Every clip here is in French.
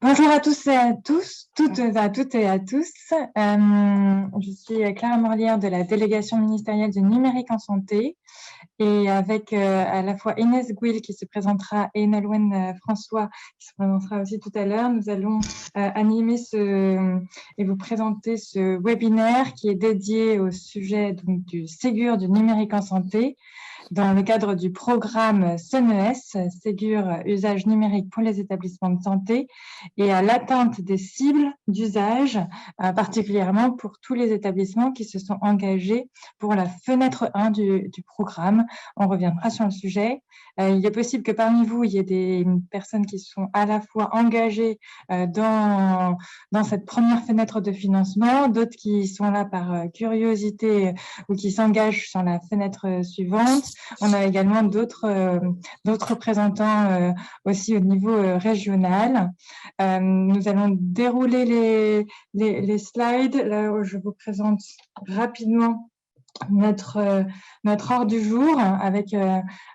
Bonjour à tous et à tous, toutes et à tous. Je suis Clara Morlière de la délégation ministérielle du numérique en santé et avec à la fois Inès Gouil qui se présentera et Nolwenn François qui se présentera aussi tout à l'heure. Nous allons animer et vous présenter ce webinaire qui est dédié au sujet donc, du Ségur du numérique en santé, dans le cadre du programme SENES, Ségur usage numérique pour les établissements de santé, et à l'atteinte des cibles d'usage, particulièrement pour tous les établissements qui se sont engagés pour la fenêtre 1 du programme. On reviendra sur le sujet. Il est possible que parmi vous, il y ait des personnes qui sont à la fois engagées dans cette première fenêtre de financement, d'autres qui sont là par curiosité ou qui s'engagent sur la fenêtre suivante. On a également d'autres représentants aussi au niveau régional. Nous allons dérouler les slides. Là, je vous présente rapidement notre ordre du jour avec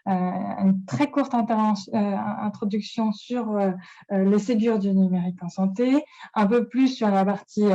une très courte introduction sur le Ségur du numérique en santé, un peu plus sur la partie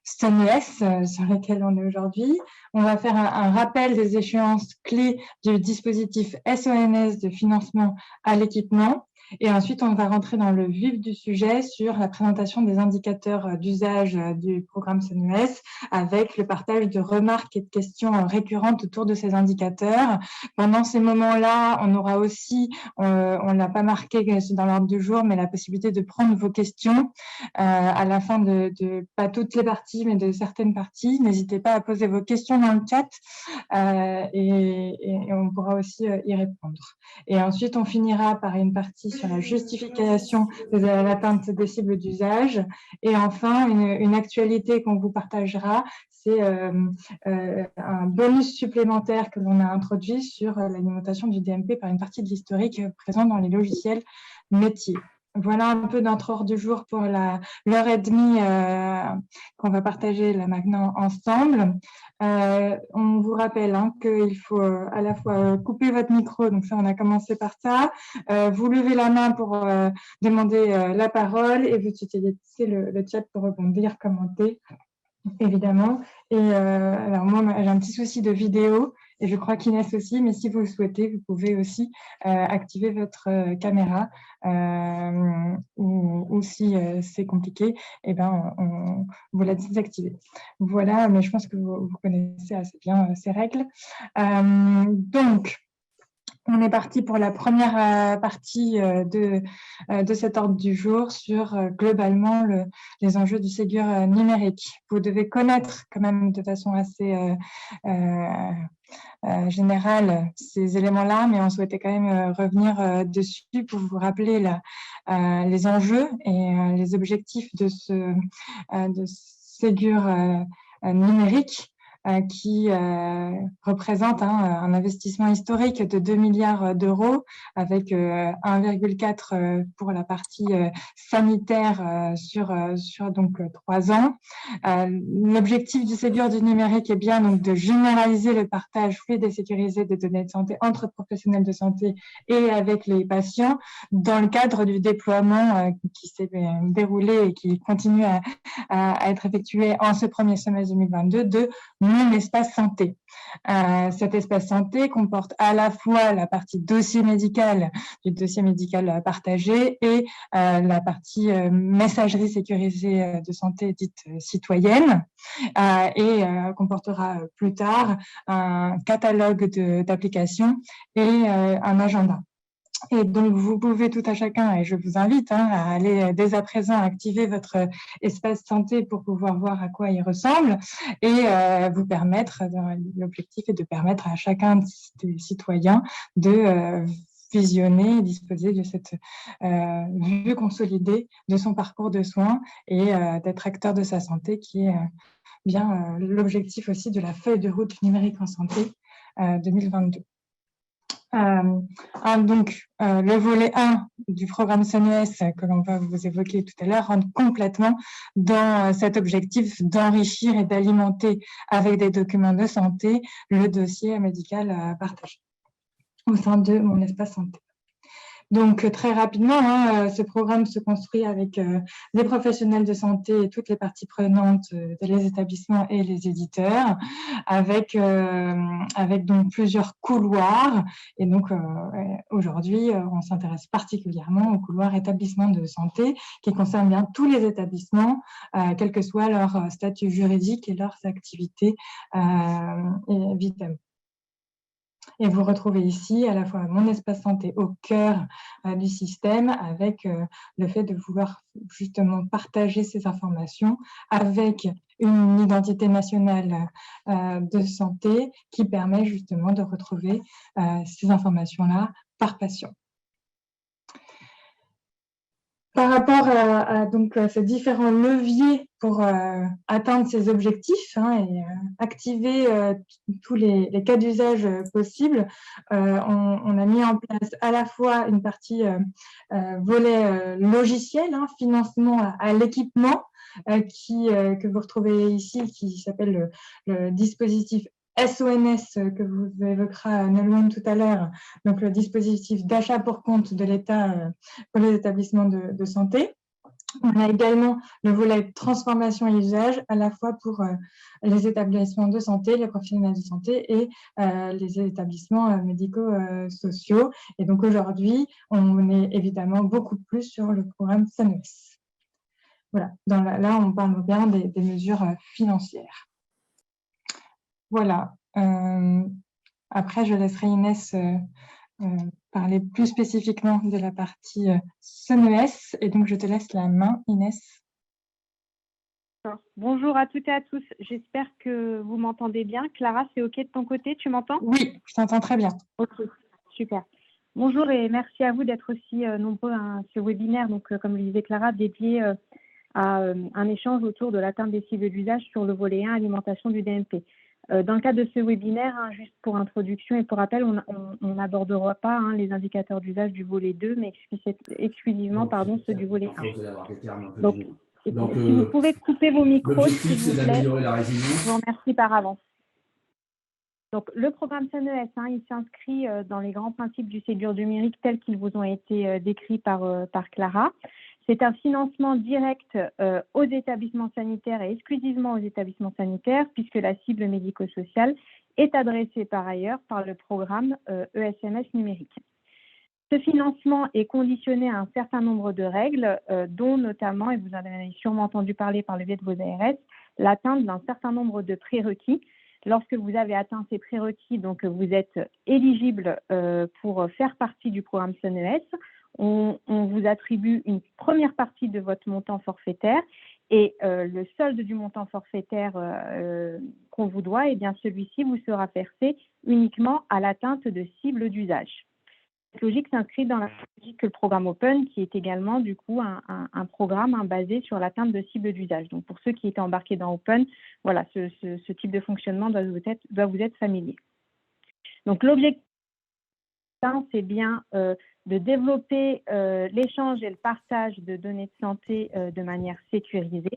SENES sur laquelle on est aujourd'hui. On va faire un rappel des échéances clés du dispositif SONS de financement à l'équipement. Et ensuite, on va rentrer dans le vif du sujet sur la présentation des indicateurs d'usage du programme SENES avec le partage de remarques et de questions récurrentes autour de ces indicateurs. Pendant ces moments-là, on aura aussi, on ne l'a pas marqué dans l'ordre du jour, mais la possibilité de prendre vos questions à la fin de pas toutes les parties, mais de certaines parties. N'hésitez pas à poser vos questions dans le chat et on pourra aussi y répondre. Et ensuite, on finira par une partie sur la justification de l'atteinte des cibles d'usage. Et enfin, une actualité qu'on vous partagera, c'est un bonus supplémentaire que l'on a introduit sur l'alimentation du DMP par une partie de l'historique présente dans les logiciels métiers. Voilà un peu notre ordre du jour pour l'heure et demie qu'on va partager là maintenant ensemble. On vous rappelle qu'il faut à la fois couper votre micro, donc ça on a commencé par ça, vous levez la main pour demander la parole et vous utilisez le chat pour rebondir, commenter, évidemment. Et alors moi j'ai un petit souci de vidéo et je crois qu'Inès aussi, mais si vous le souhaitez, vous pouvez aussi activer votre caméra ou si c'est compliqué, eh ben, vous la désactivez. Voilà, mais je pense que vous connaissez assez bien ces règles. Donc, on est parti pour la première partie de cet ordre du jour sur globalement les enjeux du Ségur numérique. Vous devez connaître quand même de façon assez générale ces éléments-là, mais on souhaitait quand même revenir dessus pour vous rappeler les enjeux et les objectifs de ce Ségur numérique qui représente un investissement historique de 2 milliards d'euros avec 1,4 pour la partie sanitaire sur donc 3 ans. L'objectif du Ségur du numérique est bien donc de généraliser le partage fluide et sécurisé des données de santé entre professionnels de santé et avec les patients dans le cadre du déploiement qui s'est déroulé et qui continue à être effectué en ce premier semestre 2022 de mon espace santé. Cet espace santé comporte à la fois la partie dossier médical du dossier médical partagé et la partie messagerie sécurisée de santé dite citoyenne et comportera plus tard un catalogue d'applications et un agenda. Et donc, vous pouvez tout à chacun, et je vous invite à aller dès à présent activer votre espace santé pour pouvoir voir à quoi il ressemble et vous permettre, l'objectif est de permettre à chacun des citoyens de visionner et disposer de cette vue consolidée de son parcours de soins et d'être acteur de sa santé qui est bien l'objectif aussi de la feuille de route numérique en santé 2022. Donc, le volet 1 du programme SENES que l'on va vous évoquer tout à l'heure rentre complètement dans cet objectif d'enrichir et d'alimenter avec des documents de santé le dossier médical partagé au sein de mon espace santé. Donc, très rapidement, ce programme se construit avec les professionnels de santé et toutes les parties prenantes, les établissements et les éditeurs, avec donc plusieurs couloirs. Et donc, aujourd'hui, on s'intéresse particulièrement aux couloirs établissements de santé qui concernent bien tous les établissements, quel que soit leur statut juridique et leurs activités vitales. Et vous retrouvez ici à la fois mon espace santé au cœur du système, avec le fait de vouloir justement partager ces informations avec une identité nationale de santé qui permet justement de retrouver ces informations-là par patient. Par rapport à ces différents leviers pour atteindre ces objectifs et activer tous les cas d'usage possibles, on a mis en place à la fois une partie volet logiciel, financement à l'équipement, que vous retrouvez ici, qui s'appelle le dispositif SONS que vous évoquera Nolwenn tout à l'heure, donc le dispositif d'achat pour compte de l'État pour les établissements de santé. On a également le volet transformation et usage, à la fois pour les établissements de santé, les professionnels de santé et les établissements médico-sociaux. Et donc aujourd'hui, on est évidemment beaucoup plus sur le programme SONS. Voilà, là, on parle bien des mesures financières. Voilà. Après, je laisserai Inès parler plus spécifiquement de la partie SONES. Et donc, je te laisse la main, Inès. Bonjour à toutes et à tous. J'espère que vous m'entendez bien. Clara, c'est OK de ton côté? Tu m'entends? Oui, je t'entends très bien. OK, super. Bonjour et merci à vous d'être aussi nombreux à ce webinaire, donc, comme le disait Clara, dédié à un échange autour de l'atteinte des cibles d'usage sur le volet 1 alimentation du DMP. Dans le cadre de ce webinaire, juste pour introduction et pour rappel, on n'abordera pas les indicateurs d'usage du volet 2, mais exclusivement ceux du volet 1. Donc, si vous pouvez couper vos micros, s'il vous plaît, je vous remercie par avance. Donc, le programme SONES, il s'inscrit dans les grands principes du Ségur numérique tels qu'ils vous ont été décrits par Clara. C'est un financement direct aux établissements sanitaires et exclusivement aux établissements sanitaires, puisque la cible médico-sociale est adressée par ailleurs par le programme ESMS numérique. Ce financement est conditionné à un certain nombre de règles, dont notamment, et vous en avez sûrement entendu parler par le biais de vos ARS, l'atteinte d'un certain nombre de prérequis. Lorsque vous avez atteint ces prérequis, donc vous êtes éligible pour faire partie du programme SONES. On vous attribue une première partie de votre montant forfaitaire et le solde du montant forfaitaire qu'on vous doit, eh bien celui-ci vous sera versé uniquement à l'atteinte de cibles d'usage. Cette logique s'inscrit dans la logique que le programme Open, qui est également du coup un programme basé sur l'atteinte de cibles d'usage. Donc pour ceux qui étaient embarqués dans Open, voilà, ce type de fonctionnement doit vous être familier. Donc l'objectif, c'est bien de développer l'échange et le partage de données de santé de manière sécurisée.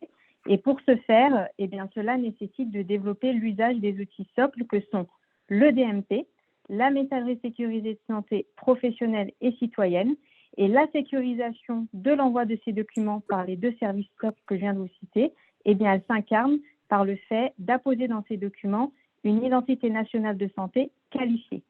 Et pour ce faire, eh bien, cela nécessite de développer l'usage des outils socles que sont le DMP, la messagerie sécurisée de santé professionnelle et citoyenne, et la sécurisation de l'envoi de ces documents par les deux services socles que je viens de vous citer, eh bien, elle s'incarne par le fait d'apposer dans ces documents une identité nationale de santé qualifiée.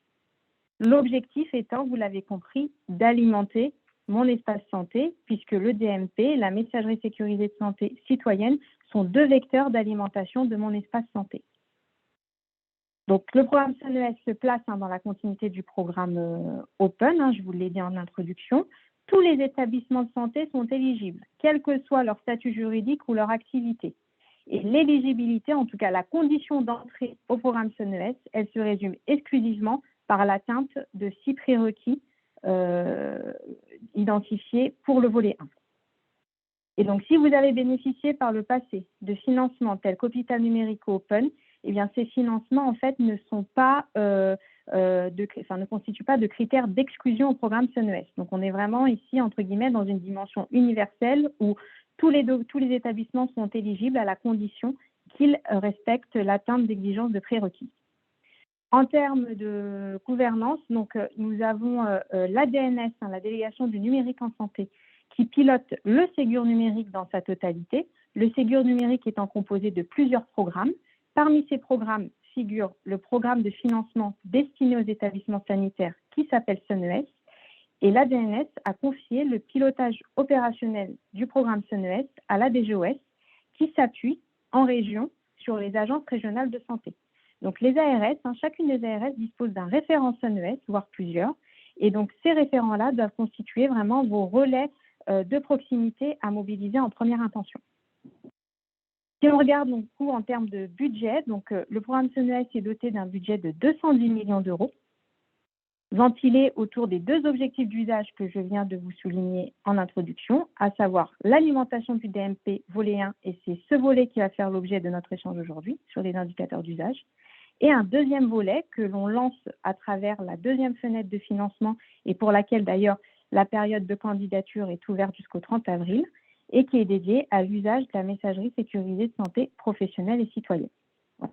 L'objectif étant, vous l'avez compris, d'alimenter mon espace santé, puisque le DMP, la messagerie sécurisée de santé citoyenne, sont deux vecteurs d'alimentation de mon espace santé. Donc, le programme SONES se place dans la continuité du programme Open, je vous l'ai dit en introduction. Tous les établissements de santé sont éligibles, quel que soit leur statut juridique ou leur activité. Et l'éligibilité, en tout cas la condition d'entrée au programme SONES, elle se résume exclusivement par l'atteinte de 6 prérequis identifiés pour le volet 1. Et donc, si vous avez bénéficié par le passé de financements tels qu'Hôpital Numérique Open, eh bien, ces financements, en fait, ne constituent pas de critères d'exclusion au programme SONES. Donc, on est vraiment ici, entre guillemets, dans une dimension universelle où tous les établissements sont éligibles à la condition qu'ils respectent l'atteinte d'exigences de prérequis. En termes de gouvernance, donc, nous avons l'ADNS, la délégation du numérique en santé, qui pilote le Ségur numérique dans sa totalité. Le Ségur numérique étant composé de plusieurs programmes. Parmi ces programmes figure le programme de financement destiné aux établissements sanitaires qui s'appelle SONES. Et l'ADNS a confié le pilotage opérationnel du programme SONES à la DGOS, qui s'appuie en région sur les agences régionales de santé. Donc les ARS, chacune des ARS dispose d'un référent SONES, voire plusieurs, et donc ces référents-là doivent constituer vraiment vos relais de proximité à mobiliser en première intention. Si on regarde donc en termes de budget, donc le programme SONES est doté d'un budget de 210 millions d'euros, ventilé autour des deux objectifs d'usage que je viens de vous souligner en introduction, à savoir l'alimentation du DMP volet 1, et c'est ce volet qui va faire l'objet de notre échange aujourd'hui sur les indicateurs d'usage, et un deuxième volet que l'on lance à travers la deuxième fenêtre de financement et pour laquelle d'ailleurs la période de candidature est ouverte jusqu'au 30 avril et qui est dédié à l'usage de la messagerie sécurisée de santé professionnelle et citoyenne. Voilà.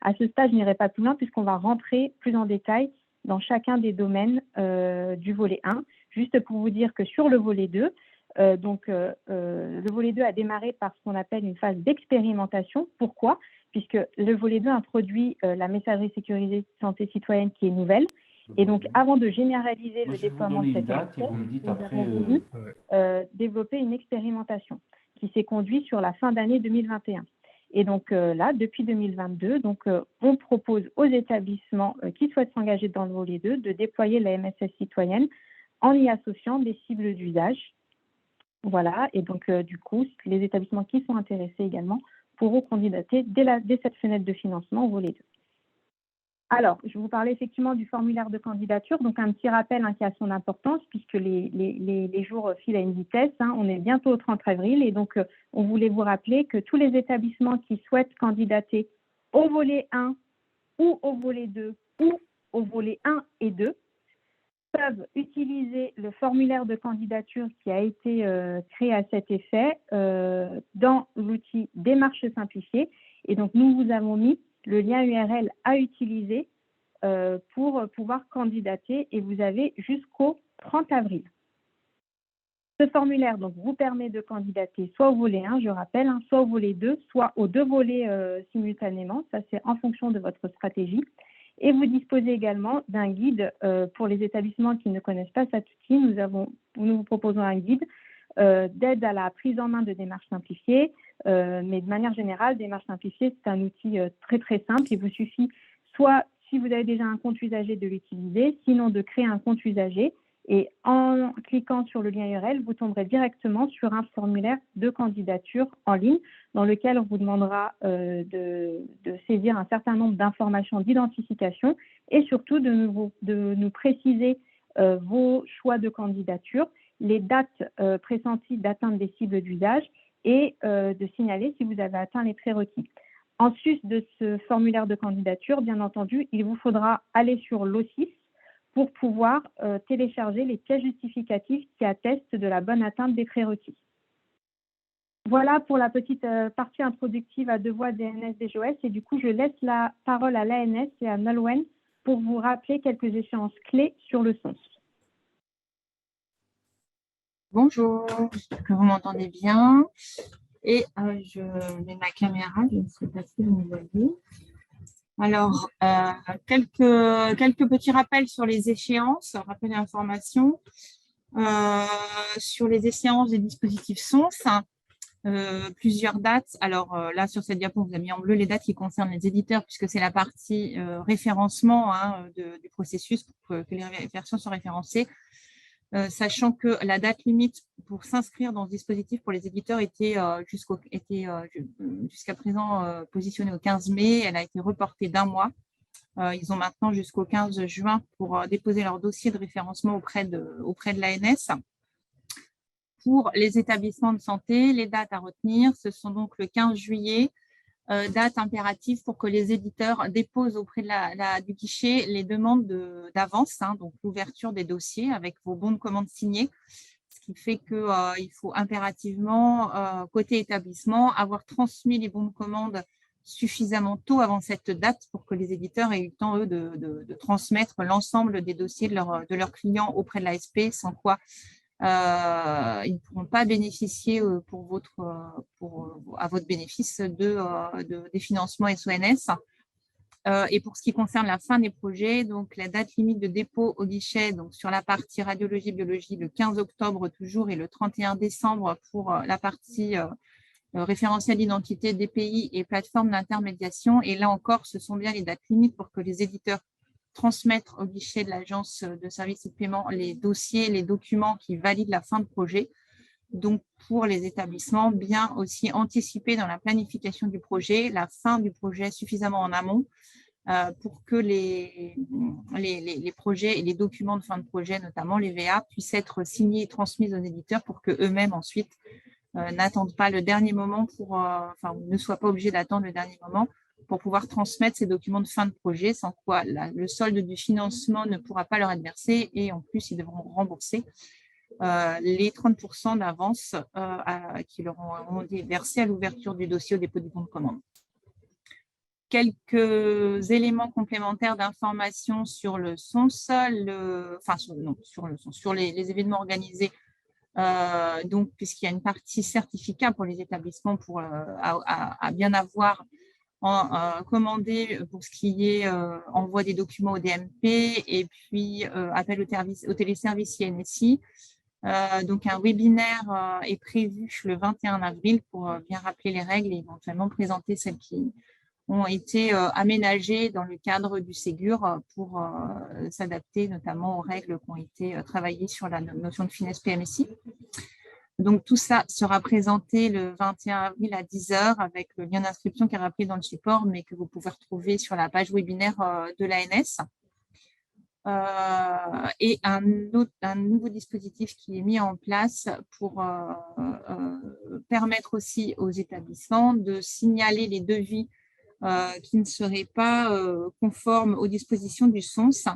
À ce stade, je n'irai pas plus loin puisqu'on va rentrer plus en détail dans chacun des domaines du volet 1. Juste pour vous dire que sur le volet 2, le volet 2 a démarré par ce qu'on appelle une phase d'expérimentation. Pourquoi ? Puisque le volet 2 introduit la messagerie sécurisée de santé citoyenne qui est nouvelle. Et donc, avant de généraliser le déploiement de cette approche, nous avons voulu développer une expérimentation qui s'est conduite sur la fin d'année 2021. Et donc là, depuis 2022, on propose aux établissements qui souhaitent s'engager dans le volet 2 de déployer la MSS citoyenne en y associant des cibles d'usage. Voilà, et donc du coup, les établissements qui sont intéressés également pourront candidater dès cette fenêtre de financement au volet 2. Alors, je vous parlais effectivement du formulaire de candidature, donc un petit rappel qui a son importance puisque les jours filent à une vitesse. On est bientôt au 30 avril et donc on voulait vous rappeler que tous les établissements qui souhaitent candidater au volet 1 ou au volet 2 ou au volet 1 et 2 peuvent utiliser le formulaire de candidature qui a été créé à cet effet dans l'outil Démarche simplifiée. Et donc, nous vous avons mis le lien URL à utiliser pour pouvoir candidater et vous avez jusqu'au 30 avril. Ce formulaire donc, vous permet de candidater soit au volet 1, je rappelle, soit au volet 2, soit aux deux volets simultanément. Ça, c'est en fonction de votre stratégie. Et vous disposez également d'un guide pour les établissements qui ne connaissent pas cet outil. Nous vous proposons un guide d'aide à la prise en main de démarches simplifiées. Mais de manière générale, démarche simplifiée, c'est un outil très très simple. Il vous suffit soit, si vous avez déjà un compte usager, de l'utiliser, sinon de créer un compte usager. Et en cliquant sur le lien URL, vous tomberez directement sur un formulaire de candidature en ligne dans lequel on vous demandera de saisir un certain nombre d'informations d'identification et surtout de nous préciser vos choix de candidature, les dates pressenties d'atteinte des cibles d'usage et de signaler si vous avez atteint les prérequis. En sus de ce formulaire de candidature, bien entendu, il vous faudra aller sur l'OSIS pour pouvoir télécharger les pièces justificatives qui attestent de la bonne atteinte des prérequis. Voilà pour la petite partie introductive à deux voix DNS DGOS et du coup, je laisse la parole à l'ANS et à Nolwenn pour vous rappeler quelques échéances clés sur le sens. Bonjour, j'espère que vous m'entendez bien. Et je mets ma caméra, je ne sais pas si vous me voyez. Alors, quelques petits rappels sur les échéances, rappels et informations. Sur les échéances des dispositifs SONS, plusieurs dates. Alors là, sur cette diapo, on vous a mis en bleu les dates qui concernent les éditeurs, puisque c'est la partie référencement du processus pour que les versions soient référencées. Sachant que la date limite pour s'inscrire dans ce dispositif pour les éditeurs était jusqu'à présent positionnée au 15 mai. Elle a été reportée d'un mois. Ils ont maintenant jusqu'au 15 juin pour déposer leur dossier de référencement auprès de l'ANS. Pour les établissements de santé, les dates à retenir, ce sont donc le 15 juillet, date impérative pour que les éditeurs déposent auprès du guichet les demandes d'avance, donc l'ouverture des dossiers avec vos bons de commande signés, ce qui fait qu'il faut impérativement, côté établissement, avoir transmis les bons de commande suffisamment tôt avant cette date pour que les éditeurs aient eu le temps, eux, de transmettre l'ensemble des dossiers de leurs clients auprès de l'ASP, sans quoi ils ne pourront pas bénéficier à votre bénéfice des financements SONS. Et pour ce qui concerne la fin des projets, donc la date limite de dépôt au guichet, donc sur la partie radiologie, biologie, le 15 octobre toujours et le 31 décembre pour la partie référentiel d'identité des pays et plateforme d'intermédiation. Et là encore, ce sont bien les dates limites pour que les éditeurs transmettent au guichet de l'agence de services et de paiement les dossiers, les documents qui valident la fin de projet. Donc, pour les établissements, bien aussi anticiper dans la planification du projet la fin du projet suffisamment en amont pour que les projets et les documents de fin de projet, notamment les VA, puissent être signés et transmis aux éditeurs pour qu'eux-mêmes ensuite n'attendent pas le dernier moment ne soient pas obligés d'attendre le dernier moment pour pouvoir transmettre ces documents de fin de projet, sans quoi le solde du financement ne pourra pas leur être versé et en plus, ils devront rembourser les 30% d'avance qui leur ont été versés à l'ouverture du dossier au dépôt du bon de commande. Quelques éléments complémentaires d'information sur le SONS, sur les événements organisés. Donc, puisqu'il y a une partie certificat pour les établissements à bien avoir commandé pour ce qui est envoi des documents au DMP et puis appel au téléservice INSI. Donc, un webinaire est prévu le 21 avril pour bien rappeler les règles et éventuellement présenter celles qui ont été aménagées dans le cadre du Ségur pour s'adapter notamment aux règles qui ont été travaillées sur la notion de finesse PMSI. Donc, tout ça sera présenté le 21 avril à 10 h avec le lien d'inscription qui est rappelé dans le support, mais que vous pouvez retrouver sur la page webinaire de l'ANS. Et un nouveau dispositif qui est mis en place pour permettre aussi aux établissements de signaler les devis qui ne seraient pas conformes aux dispositions du SONS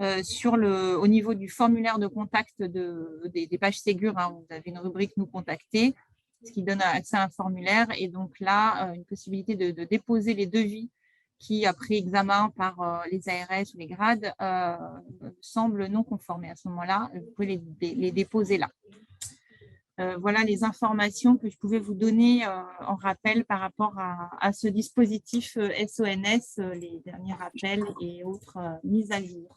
au niveau du formulaire de contact des pages Ségur. Vous avez une rubrique « Nous contacter », ce qui donne accès à un formulaire et donc là, une possibilité de déposer les devis qui, après examen par les ARS ou les grades, semblent non conformes. Et à ce moment-là, vous pouvez les déposer là. Voilà les informations que je pouvais vous donner en rappel par rapport à ce dispositif SONS, les derniers rappels et autres mises à jour.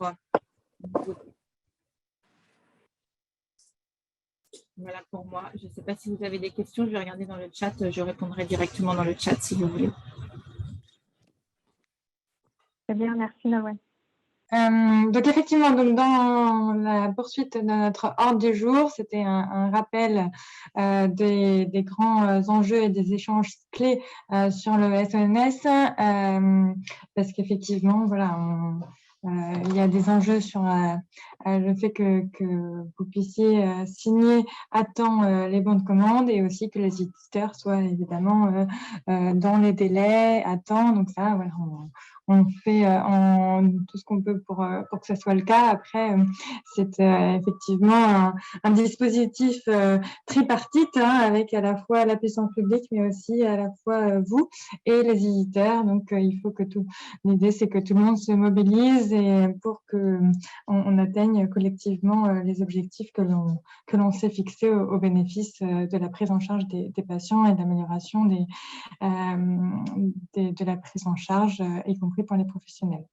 Voilà pour moi. Je ne sais pas si vous avez des questions. Je vais regarder dans le chat. Je répondrai directement dans le chat si vous voulez. Très bien, merci Nolwenn. Donc effectivement, dans la poursuite de notre ordre du jour, c'était un rappel des grands enjeux et des échanges clés sur le SONS, parce qu'effectivement, voilà, il y a des enjeux sur le fait que vous puissiez signer à temps les bons de commande et aussi que les éditeurs soient évidemment dans les délais à temps. Donc ça, voilà, on fait tout ce qu'on peut pour que ce soit le cas. Après, c'est effectivement un dispositif tripartite avec à la fois la puissance publique, mais aussi à la fois vous et les éditeurs. Donc, il faut que l'idée, c'est que tout le monde se mobilise et pour qu'on atteigne collectivement les objectifs que l'on s'est fixés au bénéfice de la prise en charge des patients et de l'amélioration de la prise en charge, y compris pour les professionnels.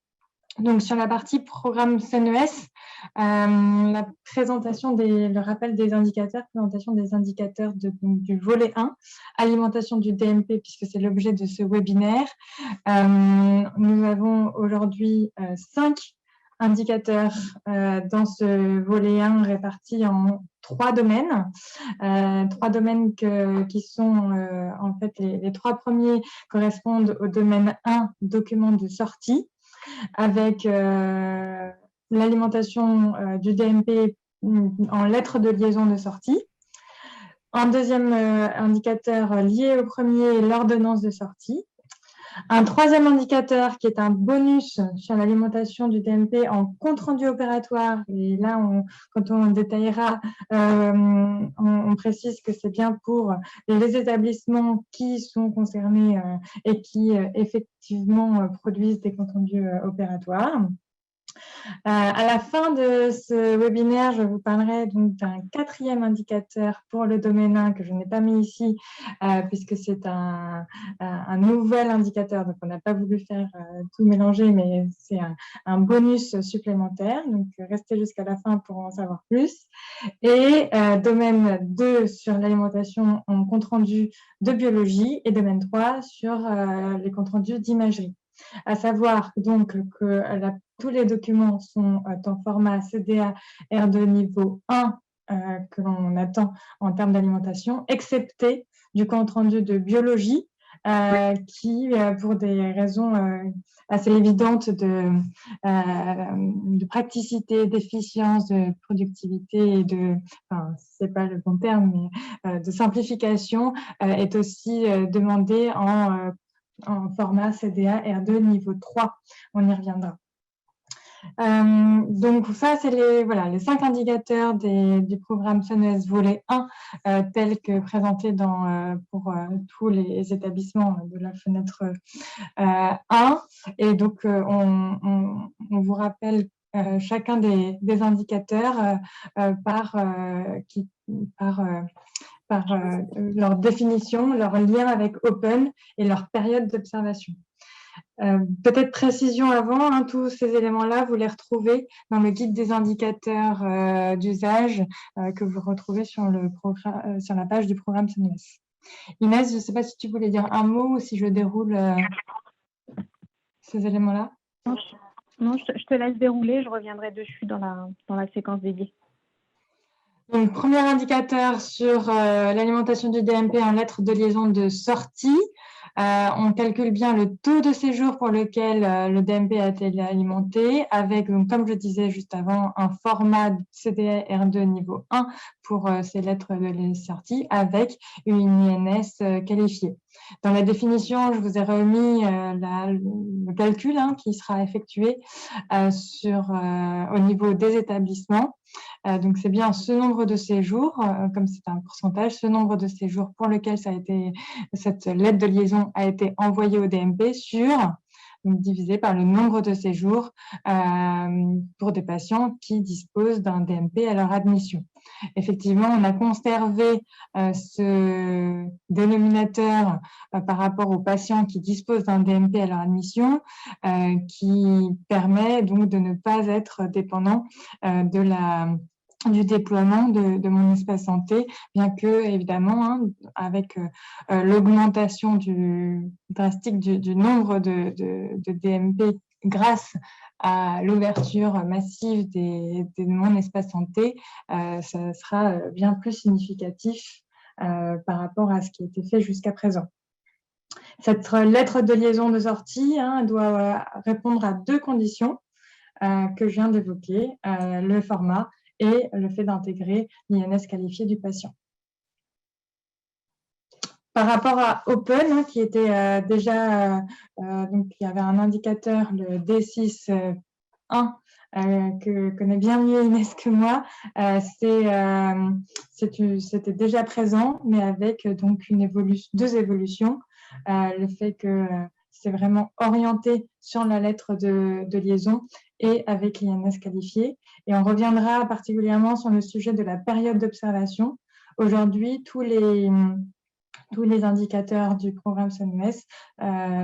Donc, sur la partie programme CNES, le rappel des indicateurs, présentation des indicateurs du volet 1, alimentation du DMP, puisque c'est l'objet de ce webinaire. Nous avons aujourd'hui 5 indicateurs dans ce volet 1 répartis en 3 domaines. 3 domaines qui sont, en fait, les 3 premiers correspondent au domaine 1, document de sortie, avec l'alimentation du DMP en lettres de liaison de sortie. En deuxième indicateur lié au premier, l'ordonnance de sortie. Un troisième indicateur qui est un bonus sur l'alimentation du DMP en compte-rendu opératoire. Et là, quand on détaillera, on précise que c'est bien pour les établissements qui sont concernés et qui effectivement produisent des comptes rendus opératoires. À la fin de ce webinaire, je vous parlerai donc d'un quatrième indicateur pour le domaine 1 que je n'ai pas mis ici puisque c'est un nouvel indicateur. Donc, on n'a pas voulu faire tout mélanger, mais c'est un bonus supplémentaire. Donc, restez jusqu'à la fin pour en savoir plus. Et domaine 2 sur l'alimentation en compte rendu de biologie et domaine 3 sur les comptes rendus d'imagerie. À savoir donc que tous les documents sont en format CDA R2 niveau 1 que l'on attend en termes d'alimentation, excepté du compte rendu de biologie qui, pour des raisons assez évidentes de praticité, d'efficience, de productivité et enfin, c'est pas le bon terme, mais de simplification, est aussi demandé en format CDA R2 niveau 3. On y reviendra. Donc ça, c'est les 5 indicateurs du programme SONES volet 1 tels que présentés pour tous les établissements de la fenêtre 1. Et donc, on vous rappelle chacun des indicateurs par leur définition, leur lien avec Open et leur période d'observation. Peut-être précision avant, tous ces éléments-là, vous les retrouvez dans le guide des indicateurs d'usage que vous retrouvez sur la page du programme SONES. Inès, je ne sais pas si tu voulais dire un mot ou si je déroule ces éléments-là. Non, je te laisse dérouler, je reviendrai dessus dans la séquence dédiée. Donc, premier indicateur sur l'alimentation du DMP en lettres de liaison de sortie. On calcule bien le taux de séjour pour lequel le DMP a été alimenté avec, donc, comme je disais juste avant, un format CDA R2 niveau 1 pour ces lettres de sortie avec une INS qualifiée. Dans la définition, je vous ai remis le calcul qui sera effectué au niveau des établissements. Donc, c'est bien ce nombre de séjours, comme c'est un pourcentage, ce nombre de séjours pour lequel cette lettre de liaison a été envoyée au DMP donc divisé par le nombre de séjours pour des patients qui disposent d'un DMP à leur admission. Effectivement, on a conservé ce dénominateur par rapport aux patients qui disposent d'un DMP à leur admission, qui permet donc de ne pas être dépendant du déploiement de mon espace santé, bien que, évidemment, avec l'augmentation drastique du nombre de DMP grâce à l'ouverture massive de mon espace santé, ça sera bien plus significatif par rapport à ce qui a été fait jusqu'à présent. Cette lettre de liaison de sortie doit répondre à 2 conditions que je viens d'évoquer, le format et le fait d'intégrer l'INS qualifié du patient. Par rapport à Open, qui était déjà, donc il y avait un indicateur, le D6-1, que connaît bien mieux Inès que moi, c'était déjà présent, mais avec donc 2 évolutions. Le fait que c'est vraiment orienté sur la lettre de liaison et avec l'INS qualifié. Et on reviendra particulièrement sur le sujet de la période d'observation. Aujourd'hui, tous les indicateurs du programme SONES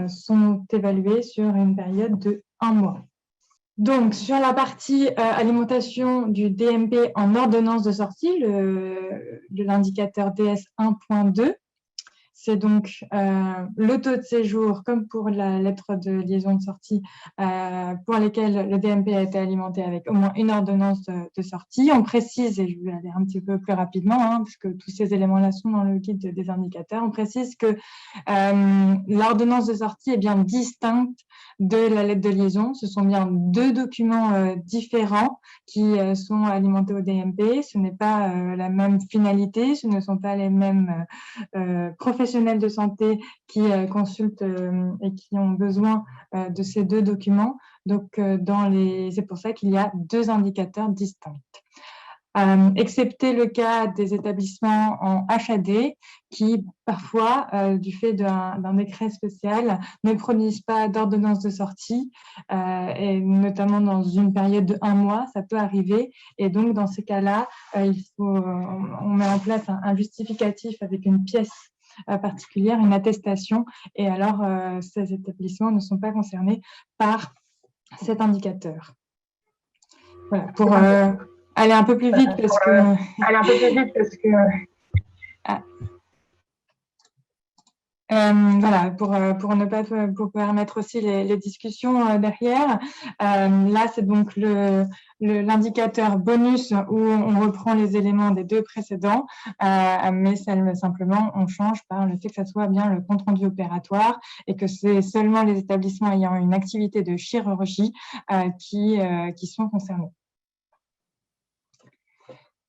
sont évalués sur une période de 1 mois. Donc, sur la partie alimentation du DMP en ordonnance de sortie, de l'indicateur DS1.2, c'est donc le taux de séjour, comme pour la lettre de liaison de sortie, pour lesquels le DMP a été alimenté avec au moins une ordonnance de sortie. On précise, et je vais aller un petit peu plus rapidement, parce que tous ces éléments-là sont dans le guide des indicateurs, on précise que l'ordonnance de sortie est bien distincte de la lettre de liaison. Ce sont bien 2 documents différents qui sont alimentés au DMP. Ce n'est pas la même finalité, ce ne sont pas les mêmes professionnels professionnels de santé qui consultent et qui ont besoin de ces deux documents. Donc, c'est pour ça qu'il y a deux indicateurs distincts. Excepté le cas des établissements en HAD qui, parfois, du fait d'un décret spécial, ne produisent pas d'ordonnance de sortie, et notamment dans une période de 1 mois, ça peut arriver. Et donc, dans ces cas-là, on met en place un justificatif avec une pièce particulière, une attestation, et alors ces établissements ne sont pas concernés par cet indicateur. Voilà, pour aller un peu plus vite parce que... voilà, pour ne pas pour permettre aussi les discussions derrière. Là, c'est donc l'indicateur bonus où on reprend les éléments des deux précédents, mais simplement on change par le fait que ça soit bien le compte rendu opératoire et que c'est seulement les établissements ayant une activité de chirurgie qui sont concernés.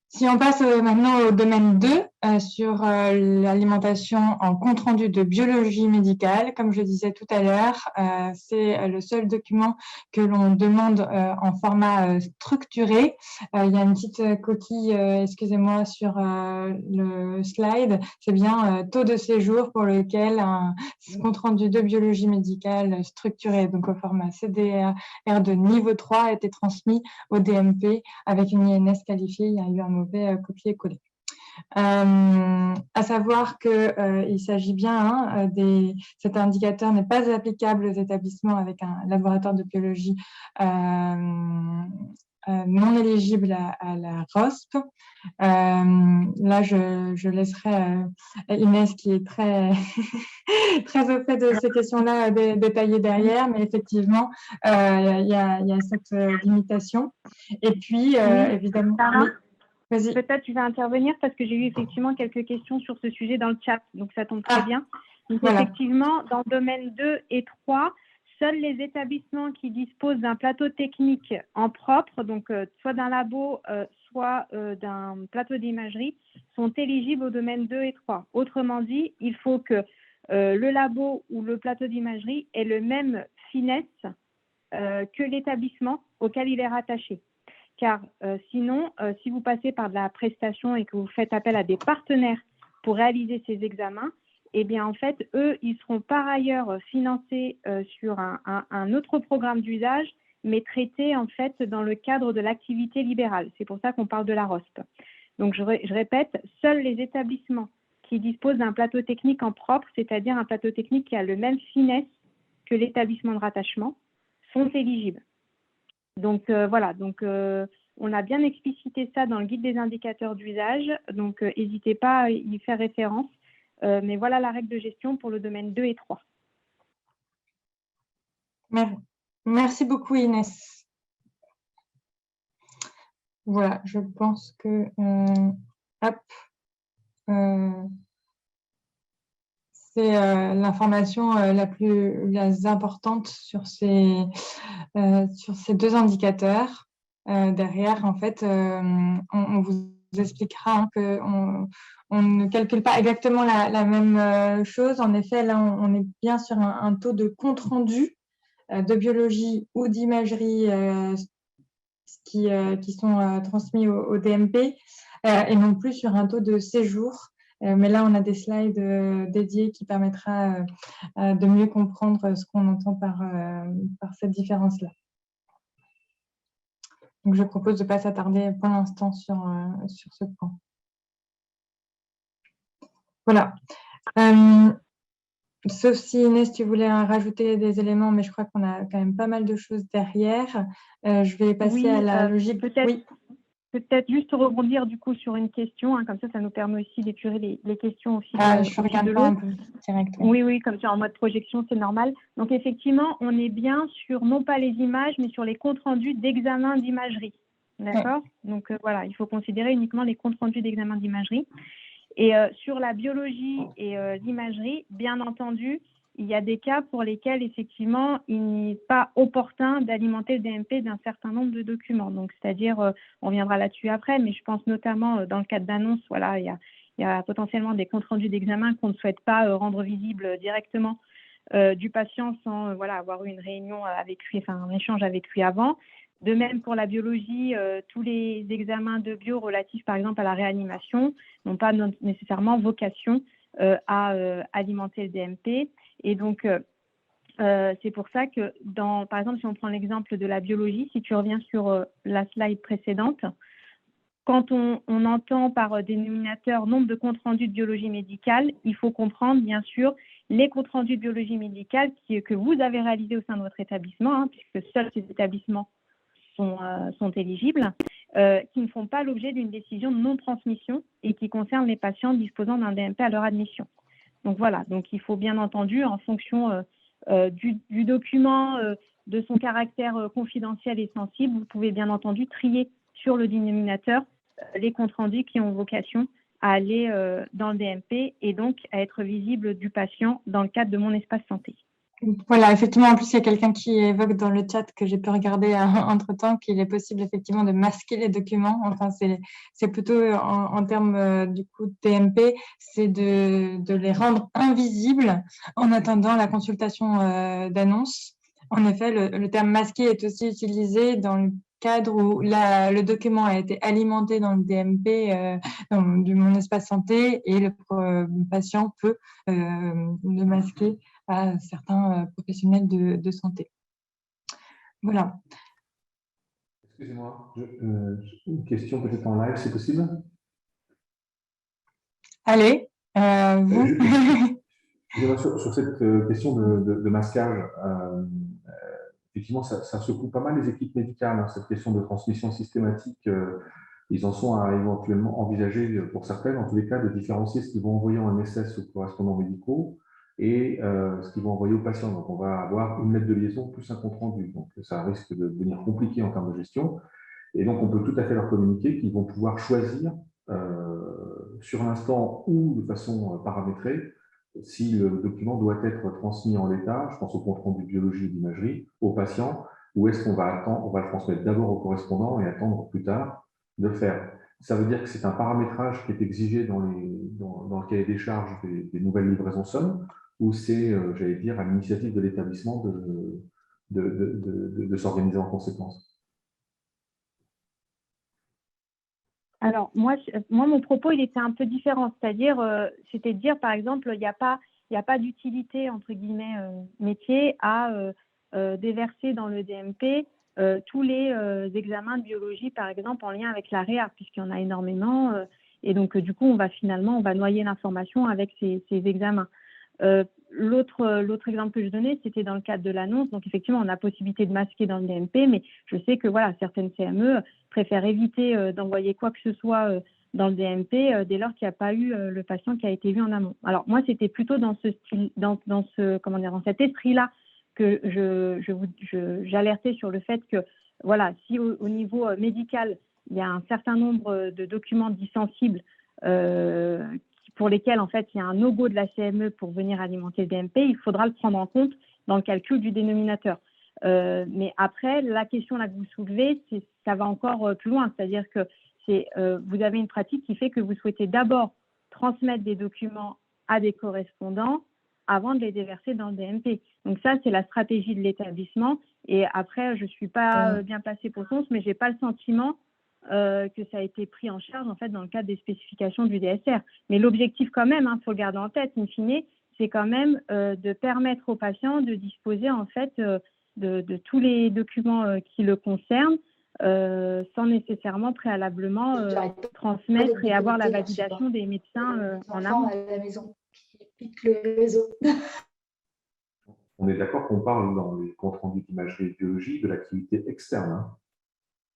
Si on passe maintenant au domaine 2, sur l'alimentation en compte-rendu de biologie médicale, comme je disais tout à l'heure, c'est le seul document que l'on demande en format structuré. Il y a une petite coquille, excusez-moi, sur le slide. C'est bien taux de séjour pour lequel un compte-rendu de biologie médicale structuré, donc au format CDR de niveau 3, a été transmis au DMP avec une INS qualifiée. Il y a eu un mauvais copier-coller. À savoir qu'il s'agit bien, cet indicateur n'est pas applicable aux établissements avec un laboratoire de biologie non éligible à la ROSP. Là, je laisserai Inès, qui est très, très au fait de ces questions-là, détailler derrière, mais effectivement, il y a cette limitation. Et puis, évidemment... Peut-être tu vas intervenir parce que j'ai eu effectivement quelques questions sur ce sujet dans le chat, donc ça tombe très bien. Donc voilà. Effectivement, dans le domaine 2 et 3, seuls les établissements qui disposent d'un plateau technique en propre, donc soit d'un labo, soit d'un plateau d'imagerie, sont éligibles au domaine 2 et 3. Autrement dit, il faut que le labo ou le plateau d'imagerie ait le même finesse que l'établissement auquel il est rattaché. Car sinon, si vous passez par de la prestation et que vous faites appel à des partenaires pour réaliser ces examens, eh bien, en fait, eux, ils seront par ailleurs financés sur un autre programme d'usage, mais traités, en fait, dans le cadre de l'activité libérale. C'est pour ça qu'on parle de la ROSP. Donc, je répète, seuls les établissements qui disposent d'un plateau technique en propre, c'est-à-dire un plateau technique qui a le même finesse que l'établissement de rattachement, sont éligibles. Donc, voilà, donc on a bien explicité ça dans le guide des indicateurs d'usage, donc n'hésitez pas à y faire référence, mais voilà la règle de gestion pour le domaine 2 et 3. Merci beaucoup Inès. Voilà, je pense que, c'est l'information la plus importante sur ces deux indicateurs. Derrière, en fait, on vous expliquera qu'on ne calcule pas exactement la même chose. En effet, là, on est bien sur un taux de compte-rendu de biologie ou d'imagerie qui sont transmis au DMP et non plus sur un taux de séjour. Mais là, on a des slides dédiés qui permettra de mieux comprendre ce qu'on entend par cette différence-là. Donc, je propose de ne pas s'attarder pour l'instant sur ce point. Voilà. Sauf si Inès, tu voulais rajouter des éléments, mais je crois qu'on a quand même pas mal de choses derrière. Je vais passer à la logique. Peut-être juste rebondir du coup sur une question, hein, comme ça nous permet aussi d'épurer les questions au fil je regarde pas un peu direct. Oui, comme ça en mode projection, c'est normal. Donc effectivement, on est bien sur non pas les images, mais sur les comptes rendus d'examen d'imagerie. D'accord ? Donc voilà, il faut considérer uniquement les comptes rendus d'examen d'imagerie. Et sur la biologie et l'imagerie, bien entendu, il y a des cas pour lesquels, effectivement, il n'est pas opportun d'alimenter le DMP d'un certain nombre de documents. Donc, c'est-à-dire, on viendra là-dessus après, mais je pense notamment dans le cadre d'annonce, voilà, il il y a potentiellement des comptes rendus d'examen qu'on ne souhaite pas rendre visibles directement du patient sans avoir eu une réunion avec lui, enfin un échange avec lui avant. De même pour la biologie, tous les examens de bio relatifs par exemple à la réanimation n'ont pas nécessairement vocation à alimenter le DMP. Et donc, c'est pour ça que, par exemple, si on prend l'exemple de la biologie, si tu reviens sur la slide précédente, quand on entend par dénominateur nombre de comptes rendus de biologie médicale, il faut comprendre, bien sûr, les comptes rendus de biologie médicale que vous avez réalisés au sein de votre établissement, hein, puisque seuls ces établissements sont éligibles, qui ne font pas l'objet d'une décision de non-transmission et qui concernent les patients disposant d'un DMP à leur admission. Donc voilà, donc il faut bien entendu, en fonction du document, de son caractère confidentiel et sensible, vous pouvez bien entendu trier sur le dénominateur les comptes rendus qui ont vocation à aller dans le DMP et donc à être visibles du patient dans le cadre de mon espace santé. Voilà, effectivement, en plus, il y a quelqu'un qui évoque dans le chat que j'ai pu regarder entre-temps qu'il est possible effectivement de masquer les documents. Enfin, c'est plutôt en termes du coup TMP, c'est de les rendre invisibles en attendant la consultation d'annonce. En effet, le terme masqué est aussi utilisé dans le cadre où le document a été alimenté dans le DMP de mon espace santé et le patient peut le masquer à certains professionnels de santé. Voilà. Excusez-moi, une question peut-être en live, c'est possible? Allez, vous. Sur cette question de masquage, effectivement, ça secoue pas mal les équipes médicales, hein, cette question de transmission systématique. Ils en sont à éventuellement envisager, pour certaines, en tous les cas, de différencier ce qu'ils vont envoyer en MSS aux correspondants médicaux et ce qu'ils vont envoyer aux patients. Donc, on va avoir une lettre de liaison plus un compte rendu. Donc, ça risque de devenir compliqué en termes de gestion. Et donc, on peut tout à fait leur communiquer qu'ils vont pouvoir choisir sur l'instant ou de façon paramétrée si le document doit être transmis en l'état, je pense au compte rendu de biologie ou d'imagerie, au patient, ou est-ce qu'on va attendre, on va le transmettre d'abord au correspondant et attendre plus tard de le faire. Ça veut dire que c'est un paramétrage qui est exigé dans le cahier des charges des nouvelles livraisons SOM, ou c'est, j'allais dire, à l'initiative de l'établissement de s'organiser en conséquence. Alors, moi, mon propos, il était un peu différent. C'est-à-dire, c'était de dire, par exemple, il n'y a pas d'utilité, entre guillemets, métier à déverser dans le DMP tous les examens de biologie, par exemple, en lien avec la réa, puisqu'il y en a énormément. Et donc, du coup, on va noyer l'information avec ces examens. L'autre exemple que je donnais, c'était dans le cadre de l'annonce. Donc, effectivement, on a possibilité de masquer dans le DMP, mais je sais que voilà, certaines CME préfèrent éviter d'envoyer quoi que ce soit dans le DMP dès lors qu'il n'y a pas eu le patient qui a été vu en amont. Alors, moi, c'était plutôt dans ce style, dans cet esprit-là que j'alertais sur le fait que, voilà, si au niveau médical, il y a un certain nombre de documents dits sensibles pour lesquels, en fait, il y a un no-go de la CME pour venir alimenter le DMP, il faudra le prendre en compte dans le calcul du dénominateur. Mais après, la question là que vous soulevez, ça va encore plus loin. C'est-à-dire que vous avez une pratique qui fait que vous souhaitez d'abord transmettre des documents à des correspondants avant de les déverser dans le DMP. Donc ça, c'est la stratégie de l'établissement. Et après, je ne suis pas bien placée pour ça, mais je n'ai pas le sentiment que ça a été pris en charge en fait dans le cadre des spécifications du DSR. Mais l'objectif quand même, faut le garder en tête, in fine, c'est quand même de permettre aux patients de disposer en fait de tous les documents qui le concernent sans nécessairement préalablement transmettre et avoir la validation des médecins en amont. À la maison, qui pique le réseau. On est d'accord qu'on parle dans les comptes rendus d'imagerie et de biologie de l'activité externe, hein,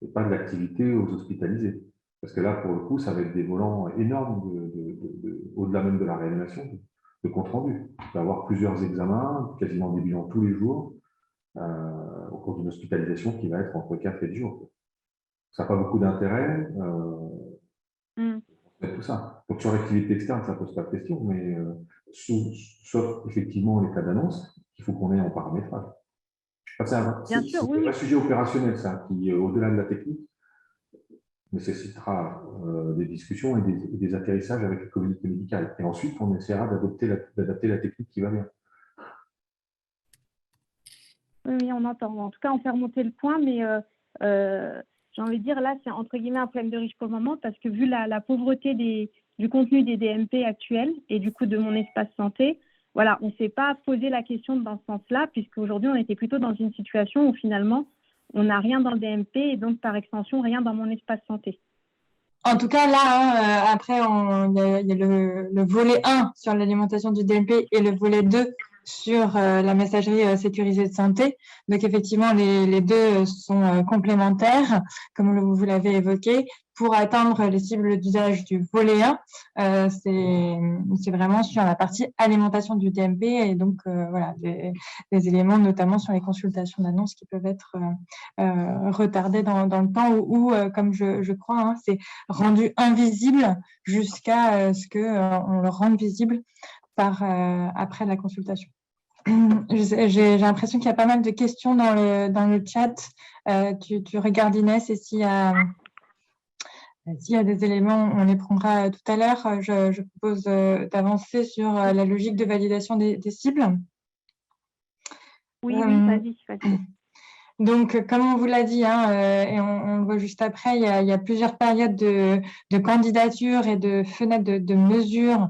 et pas de l'activité aux hospitalisés. Parce que là, pour le coup, ça va être des volants énormes, au-delà même de la réanimation, de compte rendu. Il va y avoir plusieurs examens, quasiment des bilans tous les jours, au cours d'une hospitalisation qui va être entre 4 et 10 jours. Ça n'a pas beaucoup d'intérêt. Tout ça. Donc sur l'activité externe, ça ne pose pas de question, mais sauf effectivement les cas d'annonce, il faut qu'on ait en paramétrage. C'est un vrai sujet opérationnel, ça, qui, au-delà de la technique, nécessitera des discussions et des atterrissages avec la communauté médicale. Et ensuite, on essaiera d'adapter la technique qui va bien. Oui, on entend. En tout cas, on fait remonter le point, mais j'ai envie de dire, là, c'est entre guillemets un problème de riche pour le moment, parce que vu la pauvreté du contenu des DMP actuels et du coup de mon espace santé, voilà, on ne s'est pas posé la question dans ce sens-là, puisqu'aujourd'hui, on était plutôt dans une situation où finalement, on n'a rien dans le DMP et donc par extension, rien dans mon espace santé. En tout cas, là, hein, après, il y a le volet 1 sur l'alimentation du DMP et le volet 2 sur la messagerie sécurisée de santé. Donc, effectivement, les deux sont complémentaires, comme vous l'avez évoqué. Pour atteindre les cibles d'usage du volet 1, c'est vraiment sur la partie alimentation du DMP et donc, voilà, des éléments notamment sur les consultations d'annonces qui peuvent être retardés dans le temps ou comme je crois, hein, c'est rendu invisible jusqu'à ce qu'on le rende visible après la consultation. J'ai l'impression qu'il y a pas mal de questions dans le chat. Tu regardes Inès et s'il y a des éléments, on les prendra tout à l'heure. Je propose d'avancer sur la logique de validation des cibles. Oui, vas-y. Donc, comme on vous l'a dit, hein, et on le voit juste après, il y a plusieurs périodes de candidature et de fenêtres de mesure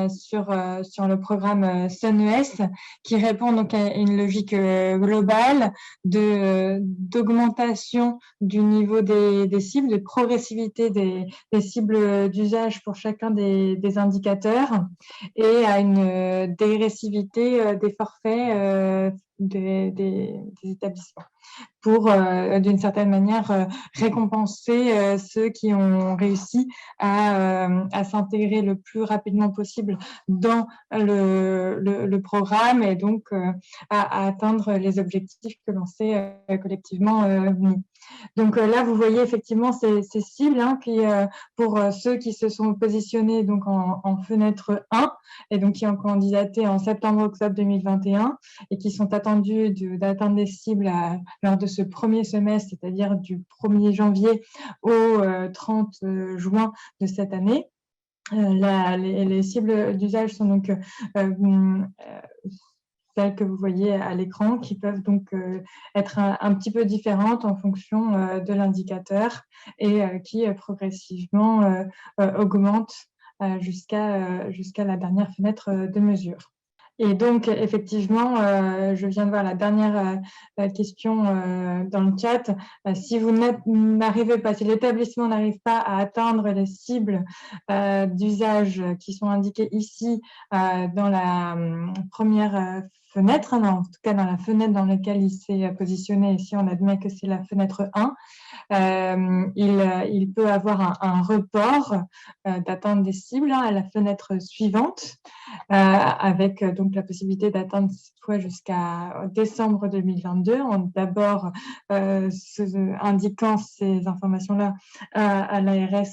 sur le programme SUNES qui répond donc à une logique globale d'augmentation du niveau des cibles, de progressivité des cibles d'usage pour chacun des indicateurs et à une dégressivité des forfaits des établissements pour, d'une certaine manière, récompenser ceux qui ont réussi à s'intégrer le plus rapidement possible dans le programme et donc à atteindre les objectifs que l'on s'est collectivement mis. Donc là, vous voyez effectivement ces cibles hein, qui, pour ceux qui se sont positionnés donc en fenêtre 1 et donc qui ont candidaté en septembre-octobre 2021 et qui sont attendus d'atteindre des cibles lors de ce premier semestre, c'est-à-dire du 1er janvier au 30 juin de cette année. Les cibles d'usage sont donc celles que vous voyez à l'écran, qui peuvent donc être un petit peu différentes en fonction de l'indicateur et qui progressivement augmentent jusqu'à la dernière fenêtre de mesure. Et donc, effectivement, je viens de voir la dernière question dans le chat. Si vous n'arrivez pas, si l'établissement n'arrive pas à atteindre les cibles d'usage qui sont indiquées ici dans la première fenêtre, en tout cas dans la fenêtre dans laquelle il s'est positionné, ici on admet que c'est la fenêtre 1, il peut avoir un report d'atteindre des cibles à la fenêtre suivante, avec donc la possibilité d'atteindre cette fois jusqu'à décembre 2022, en d'abord indiquant ces informations-là à l'ARS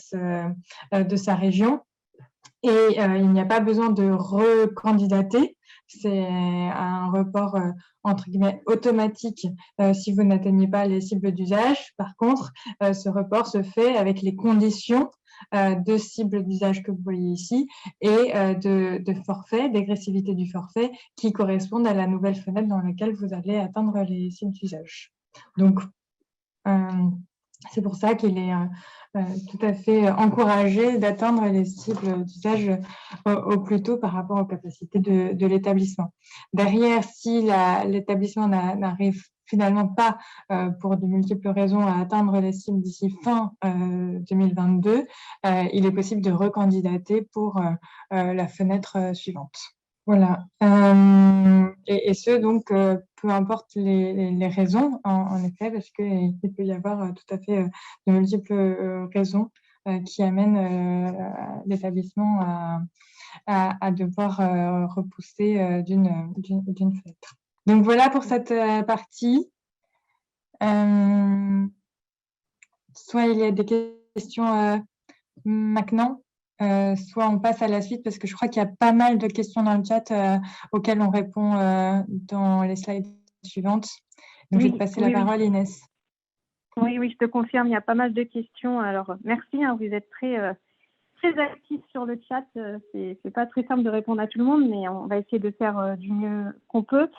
de sa région. Et il n'y a pas besoin de recandidater. C'est un report entre guillemets automatique si vous n'atteignez pas les cibles d'usage. Par contre, ce report se fait avec les conditions de cibles d'usage que vous voyez ici et de forfait, dégressivité du forfait qui correspondent à la nouvelle fenêtre dans laquelle vous allez atteindre les cibles d'usage. Donc, c'est pour ça qu'il est tout à fait encouragé d'atteindre les cibles d'usage au plus tôt par rapport aux capacités de l'établissement. Derrière, si l'établissement n'arrive finalement pas, pour de multiples raisons, à atteindre les cibles d'ici fin 2022, il est possible de recandidater pour la fenêtre suivante. Voilà. Et ce, donc, peu importe les raisons, en effet, parce qu'il peut y avoir tout à fait de multiples raisons qui amènent l'établissement à devoir repousser d'une fenêtre. Donc, voilà pour cette partie. Soit il y a des questions maintenant, soit on passe à la suite parce que je crois qu'il y a pas mal de questions dans le chat auxquelles on répond dans les slides suivantes. Donc, je vais te passer la parole, Inès. Oui, oui, je te confirme, il y a pas mal de questions. Alors, merci, hein, vous êtes très actifs sur le chat. C'est pas très simple de répondre à tout le monde, mais on va essayer de faire du mieux qu'on peut.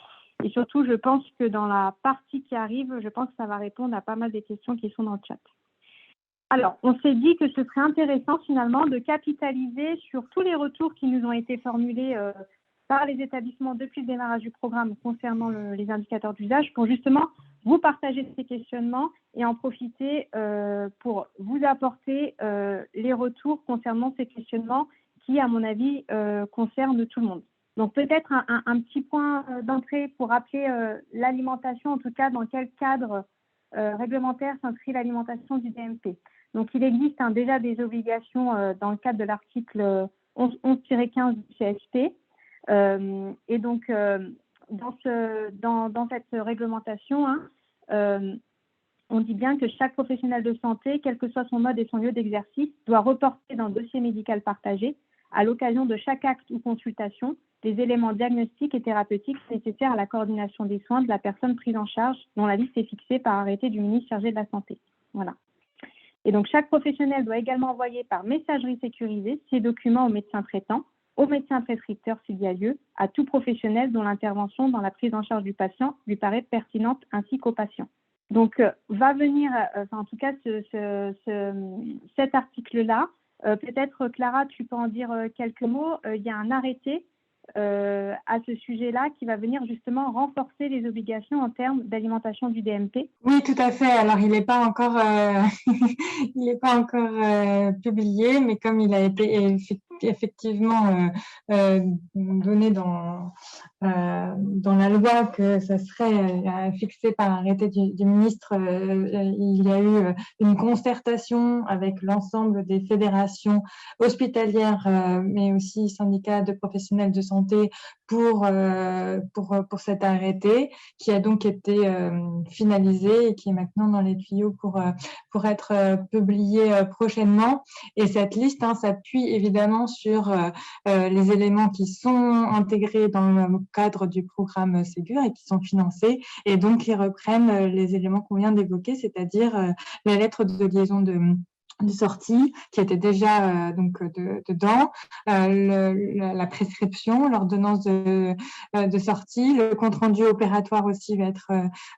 Et surtout, je pense que dans la partie qui arrive, je pense que ça va répondre à pas mal des questions qui sont dans le chat. Alors, on s'est dit que ce serait intéressant finalement de capitaliser sur tous les retours qui nous ont été formulés par les établissements depuis le démarrage du programme concernant les indicateurs d'usage pour justement vous partager ces questionnements et en profiter pour vous apporter les retours concernant ces questionnements qui, à mon avis, concernent tout le monde. Donc, peut-être un petit point d'entrée pour rappeler l'alimentation, en tout cas, dans quel cadre réglementaire s'inscrit l'alimentation du DMP. Donc, il existe déjà des obligations dans le cadre de l'article 11-15 du CSP. Et donc, dans cette réglementation, on dit bien que chaque professionnel de santé, quel que soit son mode et son lieu d'exercice, doit reporter dans le dossier médical partagé, à l'occasion de chaque acte ou consultation, les éléments diagnostiques et thérapeutiques nécessaires à la coordination des soins de la personne prise en charge, dont la liste est fixée par arrêté du ministre chargé de la Santé. Voilà. Et donc, chaque professionnel doit également envoyer par messagerie sécurisée ces documents au médecin traitant, au médecin prescripteur s'il y a lieu, à tout professionnel dont l'intervention dans la prise en charge du patient lui paraît pertinente, ainsi qu'au patient. Donc, va venir, en tout cas, cet article-là. Peut-être, Clara, tu peux en dire quelques mots. Il y a un arrêté à ce sujet-là qui va venir justement renforcer les obligations en termes d'alimentation du DMP. Oui, tout à fait. Alors, il n'est pas encore, il n'est pas encore publié, mais comme il a été effectivement donné dans la loi que ça serait fixé par arrêté du ministre, il y a eu une concertation avec l'ensemble des fédérations hospitalières, mais aussi syndicats de professionnels de santé pour cet arrêté qui a donc été finalisé et qui est maintenant dans les tuyaux pour être publié prochainement. Et cette liste s'appuie évidemment sur les éléments qui sont intégrés dans le cadre du programme Ségur et qui sont financés, et donc qui reprennent les éléments qu'on vient d'évoquer, c'est-à-dire la lettre de liaison de sortie qui était déjà dedans, la prescription, l'ordonnance de sortie, le compte-rendu opératoire aussi va être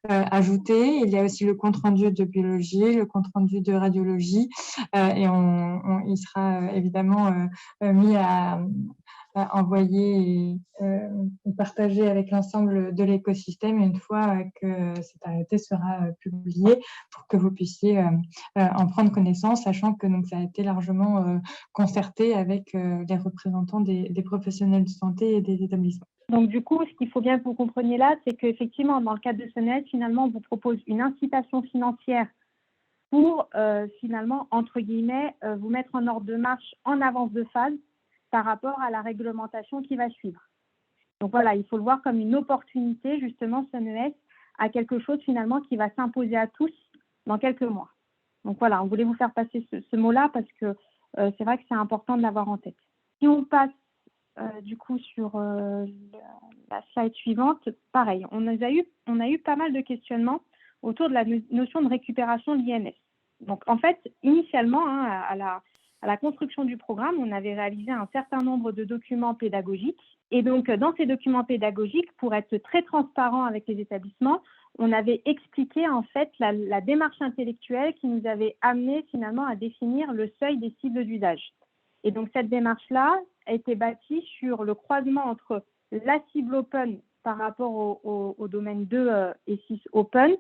ajouté. Il y a aussi le compte-rendu de biologie, le compte-rendu de radiologie, et il sera évidemment mis à envoyer et partager avec l'ensemble de l'écosystème une fois que cet arrêté sera publié pour que vous puissiez en prendre connaissance, sachant que donc, ça a été largement concerté avec les représentants des professionnels de santé et des établissements. Donc, du coup, ce qu'il faut bien que vous compreniez là, c'est qu'effectivement, dans le cadre de ce net, finalement, on vous propose une incitation financière pour, finalement, entre guillemets, vous mettre en ordre de marche en avance de phase par rapport à la réglementation qui va suivre. Donc voilà, il faut le voir comme une opportunité, justement, ce NES, à quelque chose finalement qui va s'imposer à tous dans quelques mois. Donc voilà, on voulait vous faire passer ce mot-là parce que c'est vrai que c'est important de l'avoir en tête. Si on passe du coup sur la slide suivante, pareil, on a eu pas mal de questionnements autour de la notion de récupération de l'INS. Donc en fait, initialement, à la construction du programme, on avait réalisé un certain nombre de documents pédagogiques. Et donc, dans ces documents pédagogiques, pour être très transparent avec les établissements, on avait expliqué en fait la démarche intellectuelle qui nous avait amené finalement à définir le seuil des cibles d'usage. Et donc, cette démarche-là a été bâtie sur le croisement entre la cible open par rapport au domaine 2 et 6 open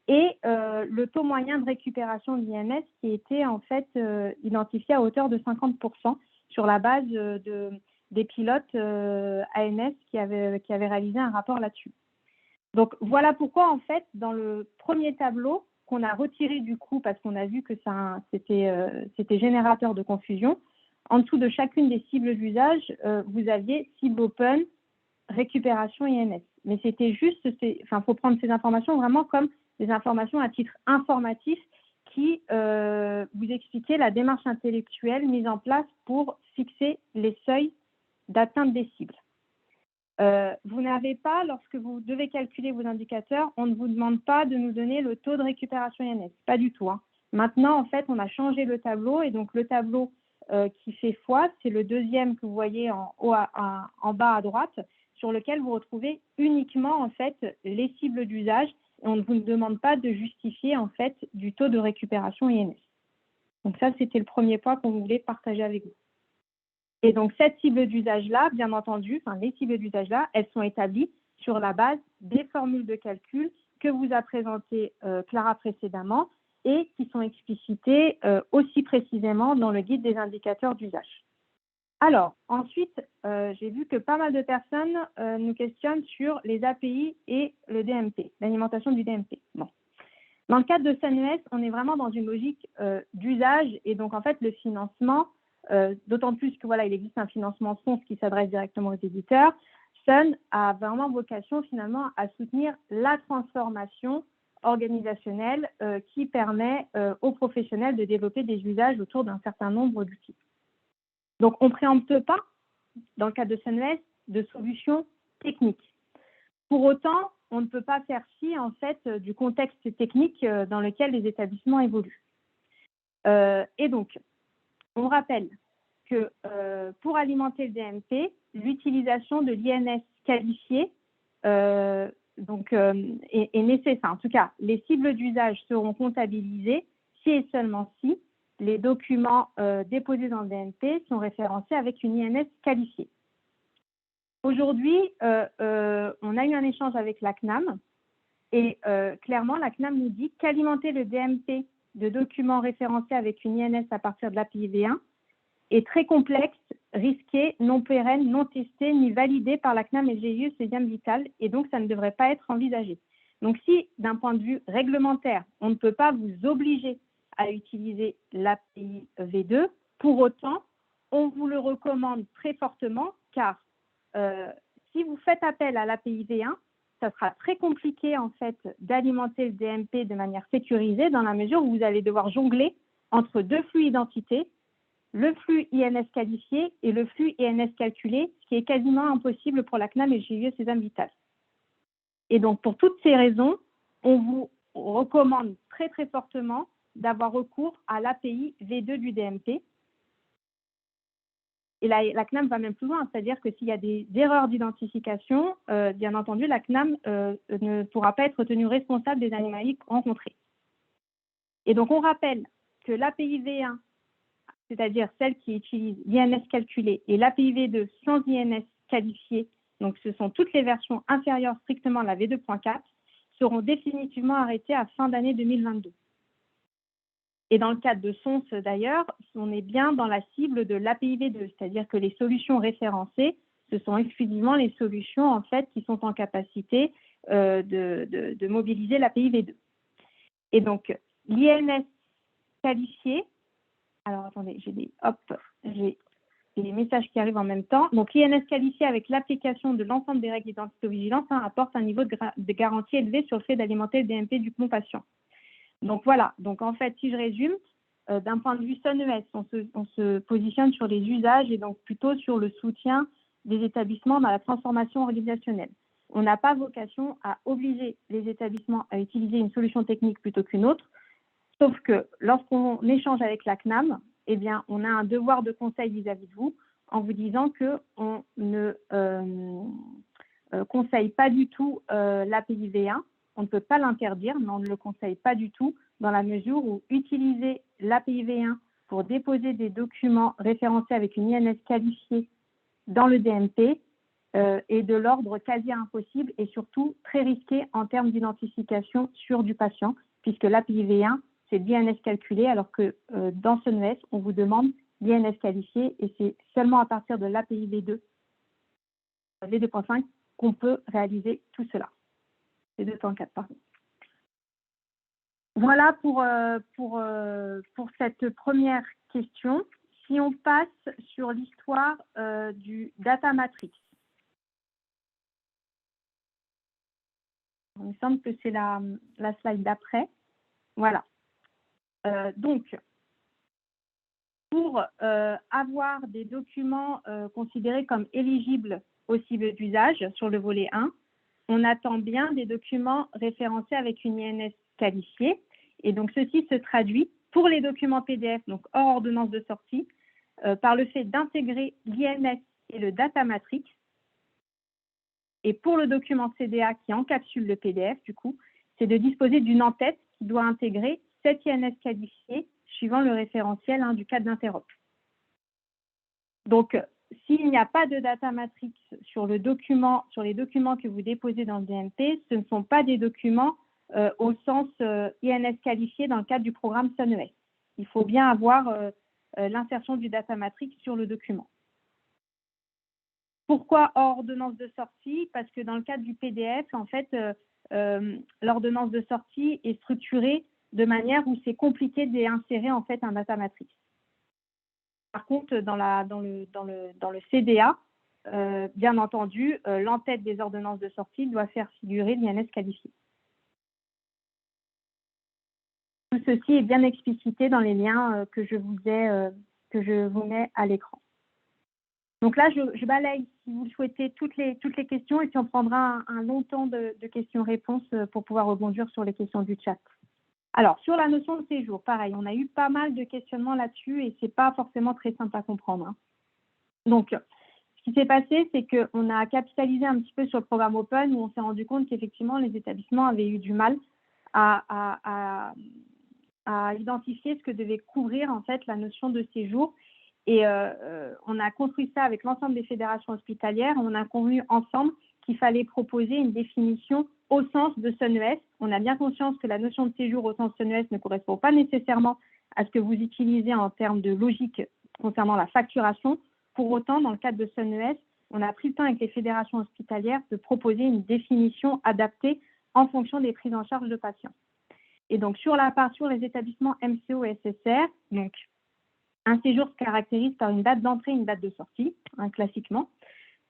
et le taux moyen de récupération de l'INS qui était en fait identifié à hauteur de 50% sur la base des pilotes ANS qui avaient réalisé un rapport là-dessus. Donc, voilà pourquoi, en fait, dans le premier tableau qu'on a retiré du coup, parce qu'on a vu que c'était générateur de confusion, en dessous de chacune des cibles d'usage, vous aviez cible open, récupération INS. Mais c'était juste, faut prendre ces informations vraiment comme des informations à titre informatif qui vous expliquaient la démarche intellectuelle mise en place pour fixer les seuils d'atteinte des cibles. Vous n'avez pas, lorsque vous devez calculer vos indicateurs, on ne vous demande pas de nous donner le taux de récupération INS, pas du tout. Hein. Maintenant, en fait, on a changé le tableau et donc le tableau qui fait foi, c'est le deuxième que vous voyez en bas à droite, sur lequel vous retrouvez uniquement en fait les cibles d'usage et on ne vous demande pas de justifier en fait du taux de récupération INS. Donc ça, c'était le premier point qu'on voulait partager avec vous. Et donc, cette cible d'usage-là, bien entendu, les cibles d'usage-là, elles sont établies sur la base des formules de calcul que vous a présentées Clara précédemment et qui sont explicitées aussi précisément dans le guide des indicateurs d'usage. Alors, ensuite, j'ai vu que pas mal de personnes nous questionnent sur les API et le DMP, l'alimentation du DMP. Bon. Dans le cadre de SunES, on est vraiment dans une logique d'usage et donc, en fait, le financement, d'autant plus que voilà, il existe un financement fonds qui s'adresse directement aux éditeurs. Sun a vraiment vocation finalement à soutenir la transformation organisationnelle qui permet aux professionnels de développer des usages autour d'un certain nombre d'outils. Donc, on ne préempte pas, dans le cadre de SunES, de solutions techniques. Pour autant, on ne peut pas faire fi en fait du contexte technique dans lequel les établissements évoluent. Et donc, on rappelle que pour alimenter le DMP, l'utilisation de l'INS qualifié est nécessaire. En tout cas, les cibles d'usage seront comptabilisées si et seulement si les documents déposés dans le DMP sont référencés avec une INS qualifiée. Aujourd'hui, on a eu un échange avec la CNAM et clairement, la CNAM nous dit qu'alimenter le DMP de documents référencés avec une INS à partir de l'API V1 est très complexe, risqué, non pérenne, non testé, ni validé par la CNAM et le GIE Cesium Vital, et donc ça ne devrait pas être envisagé. Donc si, d'un point de vue réglementaire, on ne peut pas vous obliger à utiliser l'API V2, pour autant, on vous le recommande très fortement, car si vous faites appel à l'API V1, ça sera très compliqué en fait d'alimenter le DMP de manière sécurisée dans la mesure où vous allez devoir jongler entre deux flux identités, le flux INS qualifié et le flux INS calculé, ce qui est quasiment impossible pour la CNAM et le GIE Cesium Vital. Et donc, pour toutes ces raisons, on vous recommande très, très fortement d'avoir recours à l'API V2 du DMP. Et la CNAM va même plus loin, c'est-à-dire que s'il y a des erreurs d'identification, bien entendu, la CNAM ne pourra pas être tenue responsable des anomalies rencontrées. Et donc, on rappelle que l'API V1, c'est-à-dire celle qui utilise l'INS calculé, et l'API V2 sans INS qualifié, donc ce sont toutes les versions inférieures strictement à la V2.4, seront définitivement arrêtées à fin d'année 2022. Et dans le cadre de SONS, d'ailleurs, on est bien dans la cible de l'API V2, c'est-à-dire que les solutions référencées, ce sont exclusivement les solutions en fait, qui sont en capacité de mobiliser l'API V2. Et donc, l'INS qualifié, alors attendez, j'ai les messages qui arrivent en même temps. Donc, l'INS qualifié avec l'application de l'ensemble des règles d'identité-vigilance apporte un niveau de garantie élevé sur le fait d'alimenter le DMP du bon patient. Donc voilà, donc en fait, si je résume, d'un point de vue SunES, on se positionne sur les usages et donc plutôt sur le soutien des établissements dans la transformation organisationnelle. On n'a pas vocation à obliger les établissements à utiliser une solution technique plutôt qu'une autre, sauf que lorsqu'on échange avec la CNAM, eh bien, on a un devoir de conseil vis-à-vis de vous en vous disant qu'on ne conseille pas du tout l'API V1. On ne peut pas l'interdire, mais on ne le conseille pas du tout dans la mesure où utiliser l'API V1 pour déposer des documents référencés avec une INS qualifiée dans le DMP est de l'ordre quasi impossible et surtout très risqué en termes d'identification sur du patient, puisque l'API V1, c'est l'INS calculé, alors que dans SunES, on vous demande l'INS qualifié et c'est seulement à partir de l'API V2, V2.5, qu'on peut réaliser tout cela. V2.4, pardon. Voilà pour cette première question. Si on passe sur l'histoire du data matrix. Il me semble que c'est la slide d'après. Voilà. Donc, pour avoir des documents considérés comme éligibles aux cibles d'usage sur le volet 1, on attend bien des documents référencés avec une INS qualifiée. Et donc, ceci se traduit pour les documents PDF, donc hors ordonnance de sortie, par le fait d'intégrer l'INS et le data matrix. Et pour le document CDA qui encapsule le PDF, du coup, c'est de disposer d'une en-tête qui doit intégrer cette INS qualifiée suivant le référentiel du cadre d'interop. Donc, s'il n'y a pas de data matrix sur les documents que vous déposez dans le DMP, ce ne sont pas des documents au sens INS qualifié dans le cadre du programme SunES. Il faut bien avoir l'insertion du data matrix sur le document. Pourquoi hors ordonnance de sortie? Parce que dans le cadre du PDF, en fait, l'ordonnance de sortie est structurée de manière où c'est compliqué d'insérer en fait un data matrix. Par contre, dans le CDA, bien entendu, l'en-tête des ordonnances de sortie doit faire figurer l'INS qualifié. Tout ceci est bien explicité dans les liens que je vous mets à l'écran. Donc là, je balaye, si vous le souhaitez, toutes les questions et puis on prendra un long temps de questions-réponses pour pouvoir rebondir sur les questions du chat. Alors, sur la notion de séjour, pareil, on a eu pas mal de questionnements là-dessus et ce n'est pas forcément très simple à comprendre. Donc, ce qui s'est passé, c'est qu'on a capitalisé un petit peu sur le programme Open où on s'est rendu compte qu'effectivement, les établissements avaient eu du mal à identifier ce que devait couvrir en fait la notion de séjour. Et on a construit ça avec l'ensemble des fédérations hospitalières. On a convenu ensemble qu'il fallait proposer une définition au sens de SunES. On a bien conscience que la notion de séjour au sens SunES ne correspond pas nécessairement à ce que vous utilisez en termes de logique concernant la facturation. Pour autant, dans le cadre de SunES, on a pris le temps avec les fédérations hospitalières de proposer une définition adaptée en fonction des prises en charge de patients. Et donc, sur les établissements MCO et SSR, donc, un séjour se caractérise par une date d'entrée et une date de sortie, classiquement.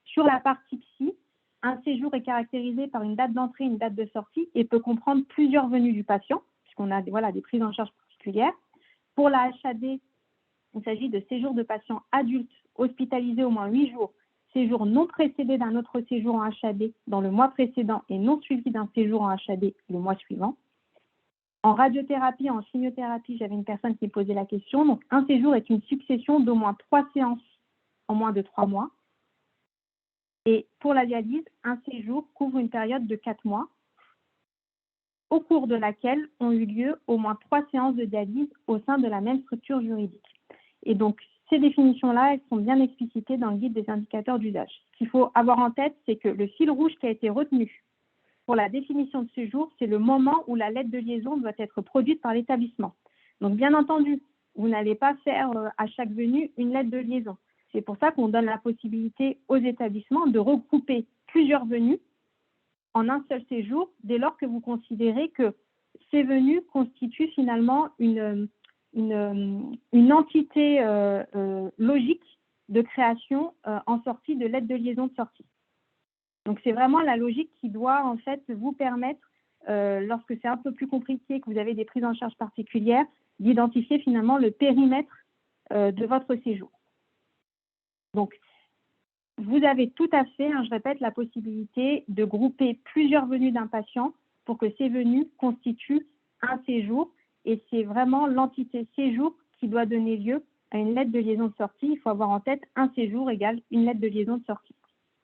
Sur la partie psy, un séjour est caractérisé par une date d'entrée et une date de sortie et peut comprendre plusieurs venues du patient, puisqu'on a des prises en charge particulières. Pour la HAD, il s'agit de séjours de patients adultes hospitalisés au moins 8 jours, séjour non précédé d'un autre séjour en HAD dans le mois précédent et non suivi d'un séjour en HAD le mois suivant. En radiothérapie, en chimiothérapie, j'avais une personne qui me posait la question. Donc, un séjour est une succession d'au moins 3 séances en moins de 3 mois. Et pour la dialyse, un séjour couvre une période de 4 mois, au cours de laquelle ont eu lieu au moins 3 séances de dialyse au sein de la même structure juridique. Et donc, ces définitions-là, elles sont bien explicitées dans le guide des indicateurs d'usage. Ce qu'il faut avoir en tête, c'est que le fil rouge qui a été retenu pour la définition de séjour, c'est le moment où la lettre de liaison doit être produite par l'établissement. Donc, bien entendu, vous n'allez pas faire à chaque venue une lettre de liaison. C'est pour ça qu'on donne la possibilité aux établissements de regrouper plusieurs venues en un seul séjour, dès lors que vous considérez que ces venues constituent finalement une entité logique de création en sortie de lettre de liaison de sortie. Donc, c'est vraiment la logique qui doit en fait vous permettre, lorsque c'est un peu plus compliqué, que vous avez des prises en charge particulières, d'identifier finalement le périmètre de votre séjour. Donc, vous avez tout à fait, je répète, la possibilité de grouper plusieurs venues d'un patient pour que ces venues constituent un séjour. Et c'est vraiment l'entité séjour qui doit donner lieu à une lettre de liaison de sortie. Il faut avoir en tête un séjour égale une lettre de liaison de sortie.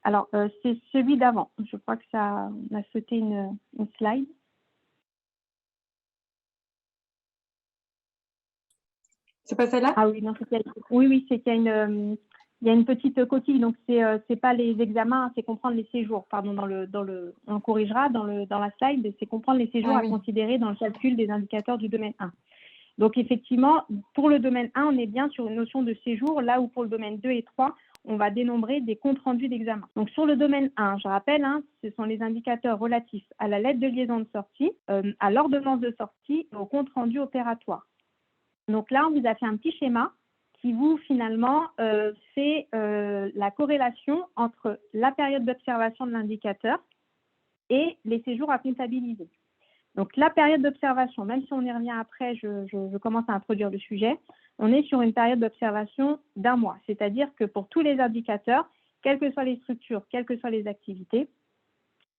Alors, c'est celui d'avant. Je crois que ça on a sauté une slide. C'est pas celle-là? Ah oui, non, oui, c'est qu'il y a une petite coquille. Donc, c'est pas les examens, c'est comprendre les séjours. Pardon, on corrigera dans la slide, c'est comprendre les séjours à considérer dans le calcul des indicateurs du domaine 1. Donc, effectivement, pour le domaine 1, on est bien sur une notion de séjour, là où pour le domaine 2 et 3, on va dénombrer des comptes rendus d'examen. Donc, sur le domaine 1, je rappelle, ce sont les indicateurs relatifs à la lettre de liaison de sortie, à l'ordonnance de sortie et au compte rendu opératoire. Donc là, on vous a fait un petit schéma qui vous, finalement, fait la corrélation entre la période d'observation de l'indicateur et les séjours à comptabiliser. Donc, la période d'observation, même si on y revient après, je commence à introduire le sujet, on est sur une période d'observation d'1 mois. C'est-à-dire que pour tous les indicateurs, quelles que soient les structures, quelles que soient les activités,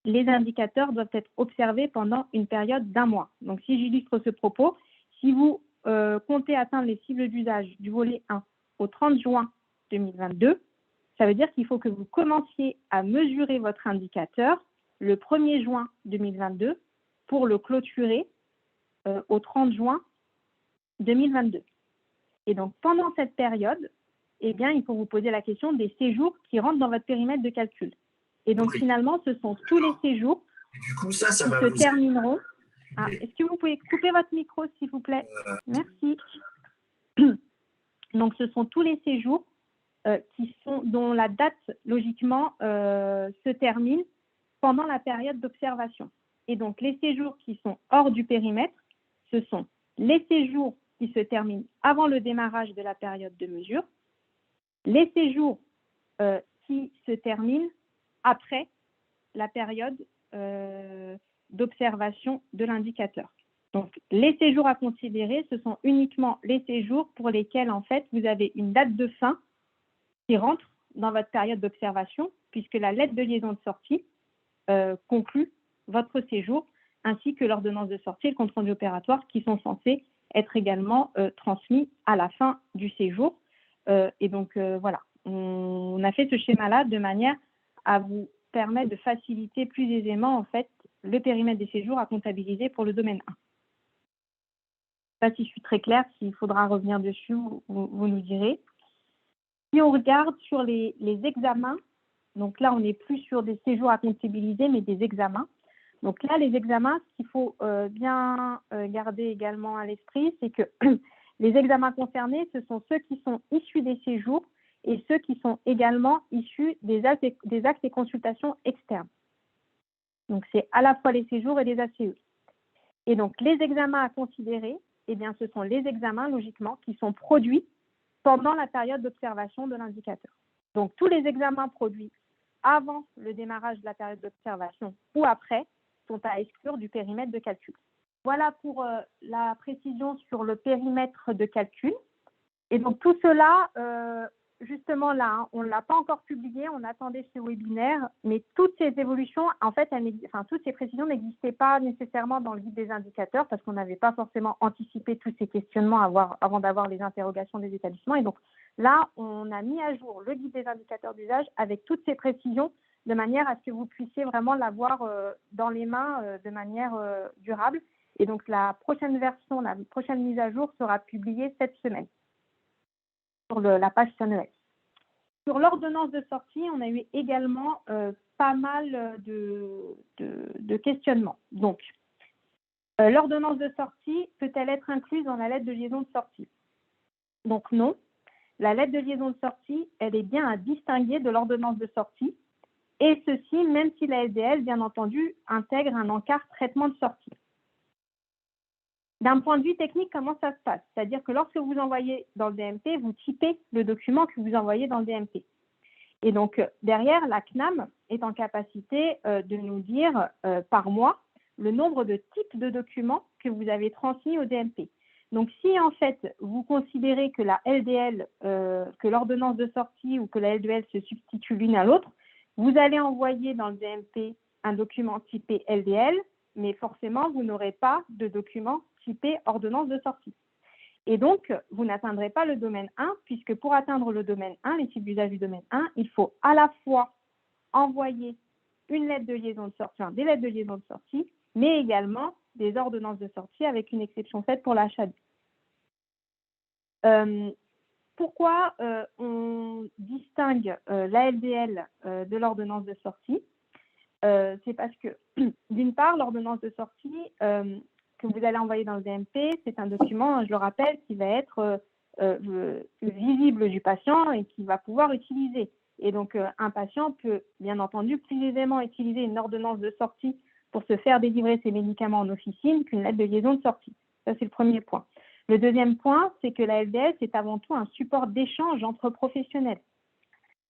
les indicateurs doivent être observés pendant une période d'1 mois. Donc, si j'illustre ce propos, si vous comptez atteindre les cibles d'usage du volet 1 au 30 juin 2022, ça veut dire qu'il faut que vous commenciez à mesurer votre indicateur le 1er juin 2022 pour le clôturer au 30 juin 2022. Et donc, pendant cette période, eh bien, il faut vous poser la question des séjours qui rentrent dans votre périmètre de calcul. Et donc, finalement, ce sont tous les séjours Du coup, ça qui va se vous termineront. Ah, est-ce que vous pouvez couper votre micro, s'il vous plaît? Merci. Donc, ce sont tous les séjours dont la date, logiquement, se termine pendant la période d'observation. Et donc, les séjours qui sont hors du périmètre, ce sont les séjours qui se terminent avant le démarrage de la période de mesure, les séjours qui se terminent après la période d'observation de l'indicateur. Donc, les séjours à considérer, ce sont uniquement les séjours pour lesquels, en fait, vous avez une date de fin qui rentre dans votre période d'observation, puisque la lettre de liaison de sortie conclut votre séjour, ainsi que l'ordonnance de sortie et le compte-rendu opératoire qui sont censés être également transmis à la fin du séjour. Et donc, voilà, on a fait ce schéma-là de manière à vous permettre de faciliter plus aisément, en fait, le périmètre des séjours à comptabiliser pour le domaine 1. Je ne sais pas si je suis très claire, s'il faudra revenir dessus, vous nous direz. Si on regarde sur les examens, donc là, on n'est plus sur des séjours à comptabiliser, mais des examens. Donc là, les examens, ce qu'il faut bien garder également à l'esprit, c'est que les examens concernés, ce sont ceux qui sont issus des séjours et ceux qui sont également issus des actes et consultations externes. Donc, c'est à la fois les séjours et les ACE. Et donc, les examens à considérer, eh bien, ce sont les examens, logiquement, qui sont produits pendant la période d'observation de l'indicateur. Donc, tous les examens produits avant le démarrage de la période d'observation ou après sont à exclure du périmètre de calcul. Voilà pour la précision sur le périmètre de calcul. Et donc, tout cela, justement là, hein, on ne l'a pas encore publié, on attendait ce webinaire, mais toutes ces évolutions, en fait, toutes ces précisions n'existaient pas nécessairement dans le guide des indicateurs parce qu'on n'avait pas forcément anticipé tous ces questionnements avant d'avoir les interrogations des établissements. Et donc là, on a mis à jour le guide des indicateurs d'usage avec toutes ces précisions de manière à ce que vous puissiez vraiment l'avoir dans les mains de manière durable. Et donc la prochaine version, la prochaine mise à jour sera publiée cette semaine sur la page SUNES. Sur l'ordonnance de sortie, on a eu également pas mal de questionnements. Donc, l'ordonnance de sortie peut-elle être incluse dans la lettre de liaison de sortie? Donc non, la lettre de liaison de sortie, elle est bien à distinguer de l'ordonnance de sortie, et ceci même si la LDL, bien entendu, intègre un encart traitement de sortie. D'un point de vue technique, comment ça se passe? C'est-à-dire que lorsque vous envoyez dans le DMP, vous typez le document que vous envoyez dans le DMP. Et donc, derrière, la CNAM est en capacité de nous dire par mois le nombre de types de documents que vous avez transmis au DMP. Donc, si en fait, vous considérez que la LDL, que l'ordonnance de sortie ou que la LDL se substitue l'une à l'autre, vous allez envoyer dans le DMP un document typé LDL, mais forcément, vous n'aurez pas de document typé ordonnance de sortie. Et donc, vous n'atteindrez pas le domaine 1, puisque pour atteindre le domaine 1, les types d'usage du domaine 1, il faut à la fois envoyer une lettre de liaison de sortie, des lettres de liaison de sortie, mais également des ordonnances de sortie avec une exception faite pour l'achat. Pourquoi on distingue la LDL de l'ordonnance de sortie? C'est parce que, d'une part, l'ordonnance de sortie que vous allez envoyer dans le DMP, c'est un document, je le rappelle, qui va être visible du patient et qui va pouvoir utiliser. Et donc, un patient peut, bien entendu, plus aisément utiliser une ordonnance de sortie pour se faire délivrer ses médicaments en officine qu'une lettre de liaison de sortie. Ça, c'est le premier point. Le deuxième point, c'est que la LDL, c'est avant tout un support d'échange entre professionnels.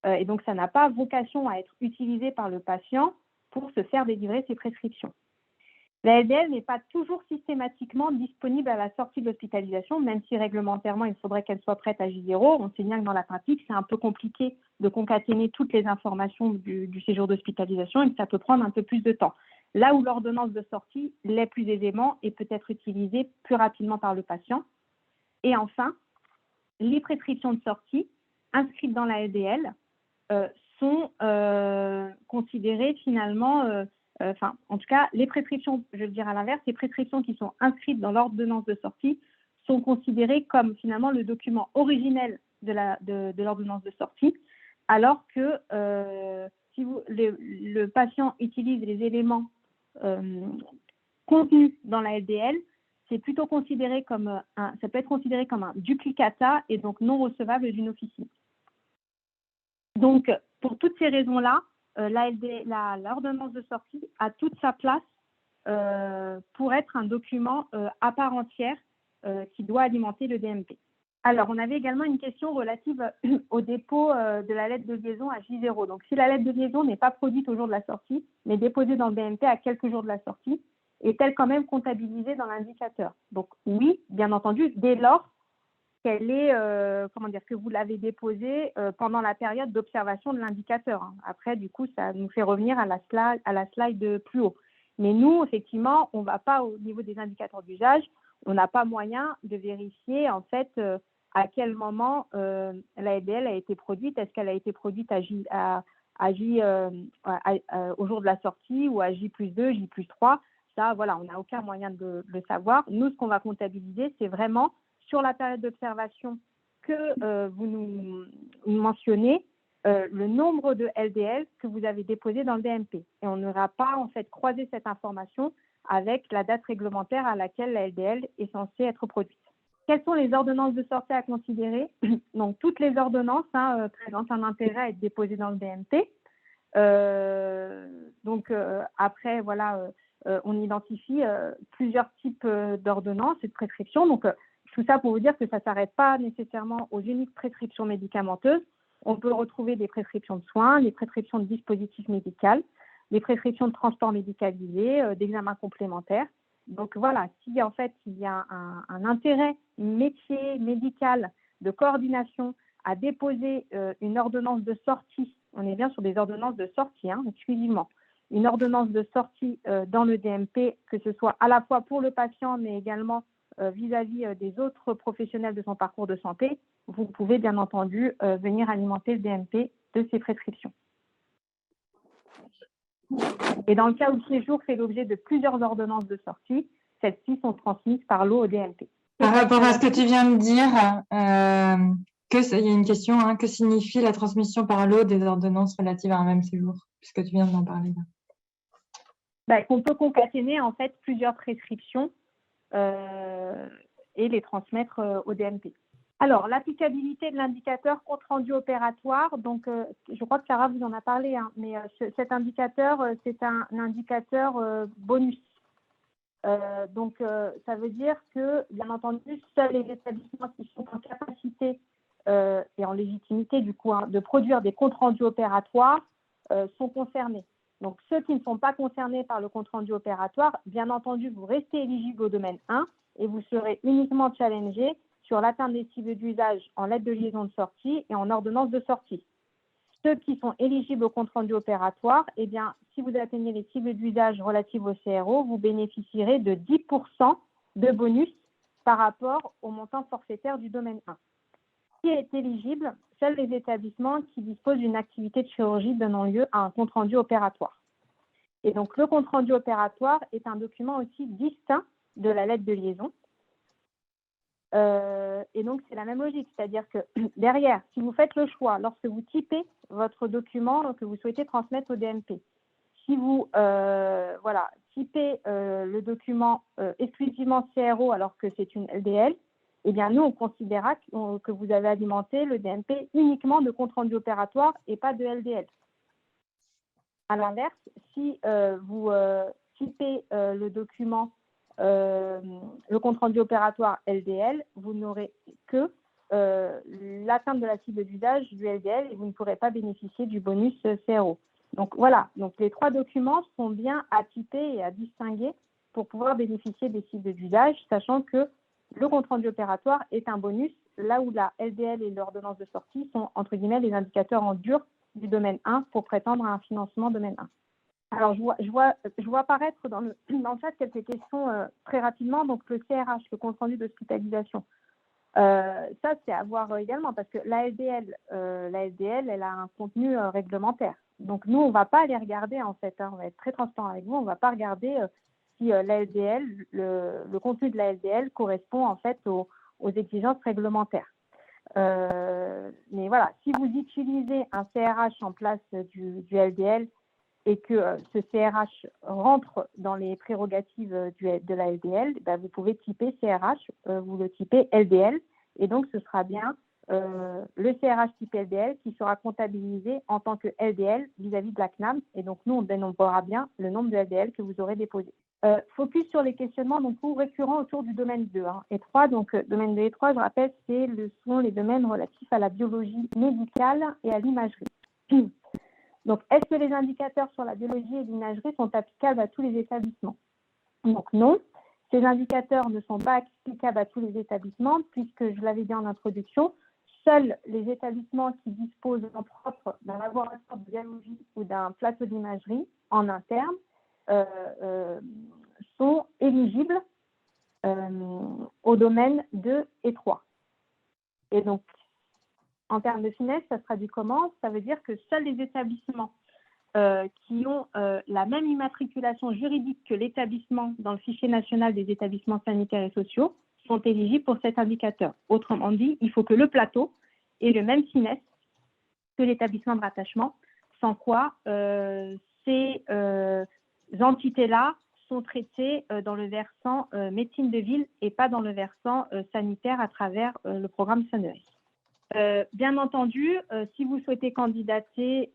Et donc, ça n'a pas vocation à être utilisé par le patient pour se faire délivrer ses prescriptions. La LDL n'est pas toujours systématiquement disponible à la sortie de l'hospitalisation, même si réglementairement, il faudrait qu'elle soit prête à J0. On sait bien que dans la pratique, c'est un peu compliqué de concaténer toutes les informations du séjour d'hospitalisation et que ça peut prendre un peu plus de temps. Là où l'ordonnance de sortie l'est plus aisément et peut être utilisée plus rapidement par le patient. Et enfin, les prescriptions de sortie inscrites dans la LDL sont considérées finalement, en tout cas, les prescriptions, je veux dire à l'inverse, les prescriptions qui sont inscrites dans l'ordonnance de sortie sont considérées comme finalement le document originel de l'ordonnance de sortie, alors que si le patient utilise les éléments contenus dans la LDL, c'est plutôt considéré comme ça peut être considéré comme un duplicata et donc non recevable d'une officine. Donc, pour toutes ces raisons-là, l'ordonnance de sortie a toute sa place pour être un document à part entière qui doit alimenter le DMP. Alors, on avait également une question relative au dépôt de la lettre de liaison à J0. Donc, si la lettre de liaison n'est pas produite au jour de la sortie, mais déposée dans le DMP à quelques jours de la sortie, est-elle quand même comptabilisée dans l'indicateur? Donc, oui, bien entendu, dès lors qu'elle est, que vous l'avez déposée pendant la période d'observation de l'indicateur. Hein. Après, du coup, ça nous fait revenir à la slide plus haut. Mais nous, effectivement, on ne va pas au niveau des indicateurs d'usage. On n'a pas moyen de vérifier, en fait, à quel moment la LDL a été produite. Est-ce qu'elle a été produite au jour de la sortie ou à J+2, J+3? Ça, voilà, on n'a aucun moyen de le savoir. Nous, ce qu'on va comptabiliser, c'est vraiment sur la période d'observation que vous nous mentionnez, le nombre de LDL que vous avez déposé dans le DMP. Et on n'aura pas, en fait, croisé cette information avec la date réglementaire à laquelle la LDL est censée être produite. Quelles sont les ordonnances de sortie à considérer? Donc, toutes les ordonnances présentent un intérêt à être déposées dans le DMP. Après, voilà, on identifie plusieurs types d'ordonnances et de prescriptions. Donc, tout ça pour vous dire que ça ne s'arrête pas nécessairement aux uniques prescriptions médicamenteuses. On peut retrouver des prescriptions de soins, des prescriptions de dispositifs médicaux, des prescriptions de transport médicalisé, d'examens complémentaires. Donc voilà, si en fait il y a un intérêt métier, médical, de coordination à déposer une ordonnance de sortie, on est bien sur des ordonnances de sortie exclusivement, une ordonnance de sortie dans le DMP, que ce soit à la fois pour le patient, mais également vis-à-vis des autres professionnels de son parcours de santé, vous pouvez bien entendu venir alimenter le DMP de ces prescriptions. Et dans le cas où le séjour fait l'objet de plusieurs ordonnances de sortie, celles-ci sont transmises par l'eau au DMP. Par rapport à ce que tu viens de dire, il y a une question, que signifie la transmission par l'eau des ordonnances relatives à un même séjour, puisque tu viens d'en parler là. On peut concaténer en fait plusieurs prescriptions et les transmettre au DMP. Alors, l'applicabilité de l'indicateur compte rendu opératoire, donc je crois que Clara vous en a parlé, mais cet indicateur, c'est un indicateur bonus. Ça veut dire que, bien entendu, seuls les établissements qui sont en capacité et en légitimité, du coup, de produire des comptes rendus opératoires sont concernés. Donc, ceux qui ne sont pas concernés par le compte rendu opératoire, bien entendu, vous restez éligible au domaine 1 et vous serez uniquement challengé sur l'atteinte des cibles d'usage en lettre de liaison de sortie et en ordonnance de sortie. Ceux qui sont éligibles au compte rendu opératoire, eh bien, si vous atteignez les cibles d'usage relatives au CRO, vous bénéficierez de 10% de bonus par rapport au montant forfaitaire du domaine 1. Qui est éligible? Seuls les établissements qui disposent d'une activité de chirurgie donnant lieu à un compte rendu opératoire. Et donc, le compte rendu opératoire est un document aussi distinct de la lettre de liaison. Et donc, c'est la même logique, c'est-à-dire que derrière, si vous faites le choix, lorsque vous typez votre document que vous souhaitez transmettre au DMP, si vous typez le document exclusivement CRO alors que c'est une LDL, eh bien, nous, on considérera que vous avez alimenté le DMP uniquement de compte rendu opératoire et pas de LDL. À l'inverse, si vous typez le document le compte rendu opératoire LDL, vous n'aurez que l'atteinte de la cible d'usage du LDL et vous ne pourrez pas bénéficier du bonus CRO. Donc voilà, donc les trois documents sont bien à typer et à distinguer pour pouvoir bénéficier des cibles d'usage, sachant que le compte-rendu opératoire est un bonus, là où la LDL et l'ordonnance de sortie sont, entre guillemets, les indicateurs en dur du domaine 1 pour prétendre à un financement domaine 1. Alors, je vois apparaître dans le chat quelques questions très rapidement. Donc, le CRH, le compte-rendu d'hospitalisation. Ça, c'est à voir également parce que la LDL, elle a un contenu réglementaire. Donc, nous, on ne va pas aller regarder, en fait, hein, on va être très transparent avec vous, on ne va pas regarder si la LDL, le contenu de la LDL correspond, en fait, aux exigences réglementaires. Mais voilà, si vous utilisez un CRH en place du LDL et que ce CRH rentre dans les prérogatives de la LDL, ben vous pouvez typer CRH, vous le typez LDL, et donc ce sera bien le CRH type LDL qui sera comptabilisé en tant que LDL vis-à-vis de la CNAM, et donc nous, on dénombrera bien le nombre de LDL que vous aurez déposé. Focus sur les questionnements donc, récurrents autour du domaine 2 et 3. Donc, domaine 2 et 3, je rappelle, sont les domaines relatifs à la biologie médicale et à l'imagerie. Donc, est-ce que les indicateurs sur la biologie et l'imagerie sont applicables à tous les établissements? Donc, non. Ces indicateurs ne sont pas applicables à tous les établissements puisque, je l'avais dit en introduction, seuls les établissements qui disposent en propre d'un laboratoire de biologie ou d'un plateau d'imagerie en interne sont éligibles au domaine 2 et 3. Et donc, en termes de finesse, ça se traduit comment? Ça veut dire que seuls les établissements qui ont la même immatriculation juridique que l'établissement dans le fichier national des établissements sanitaires et sociaux sont éligibles pour cet indicateur. Autrement dit, il faut que le plateau ait le même finesse que l'établissement de rattachement, sans quoi ces entités-là sont traitées dans le versant médecine de ville et pas dans le versant sanitaire à travers le programme SANES. Bien entendu, si vous souhaitez candidater,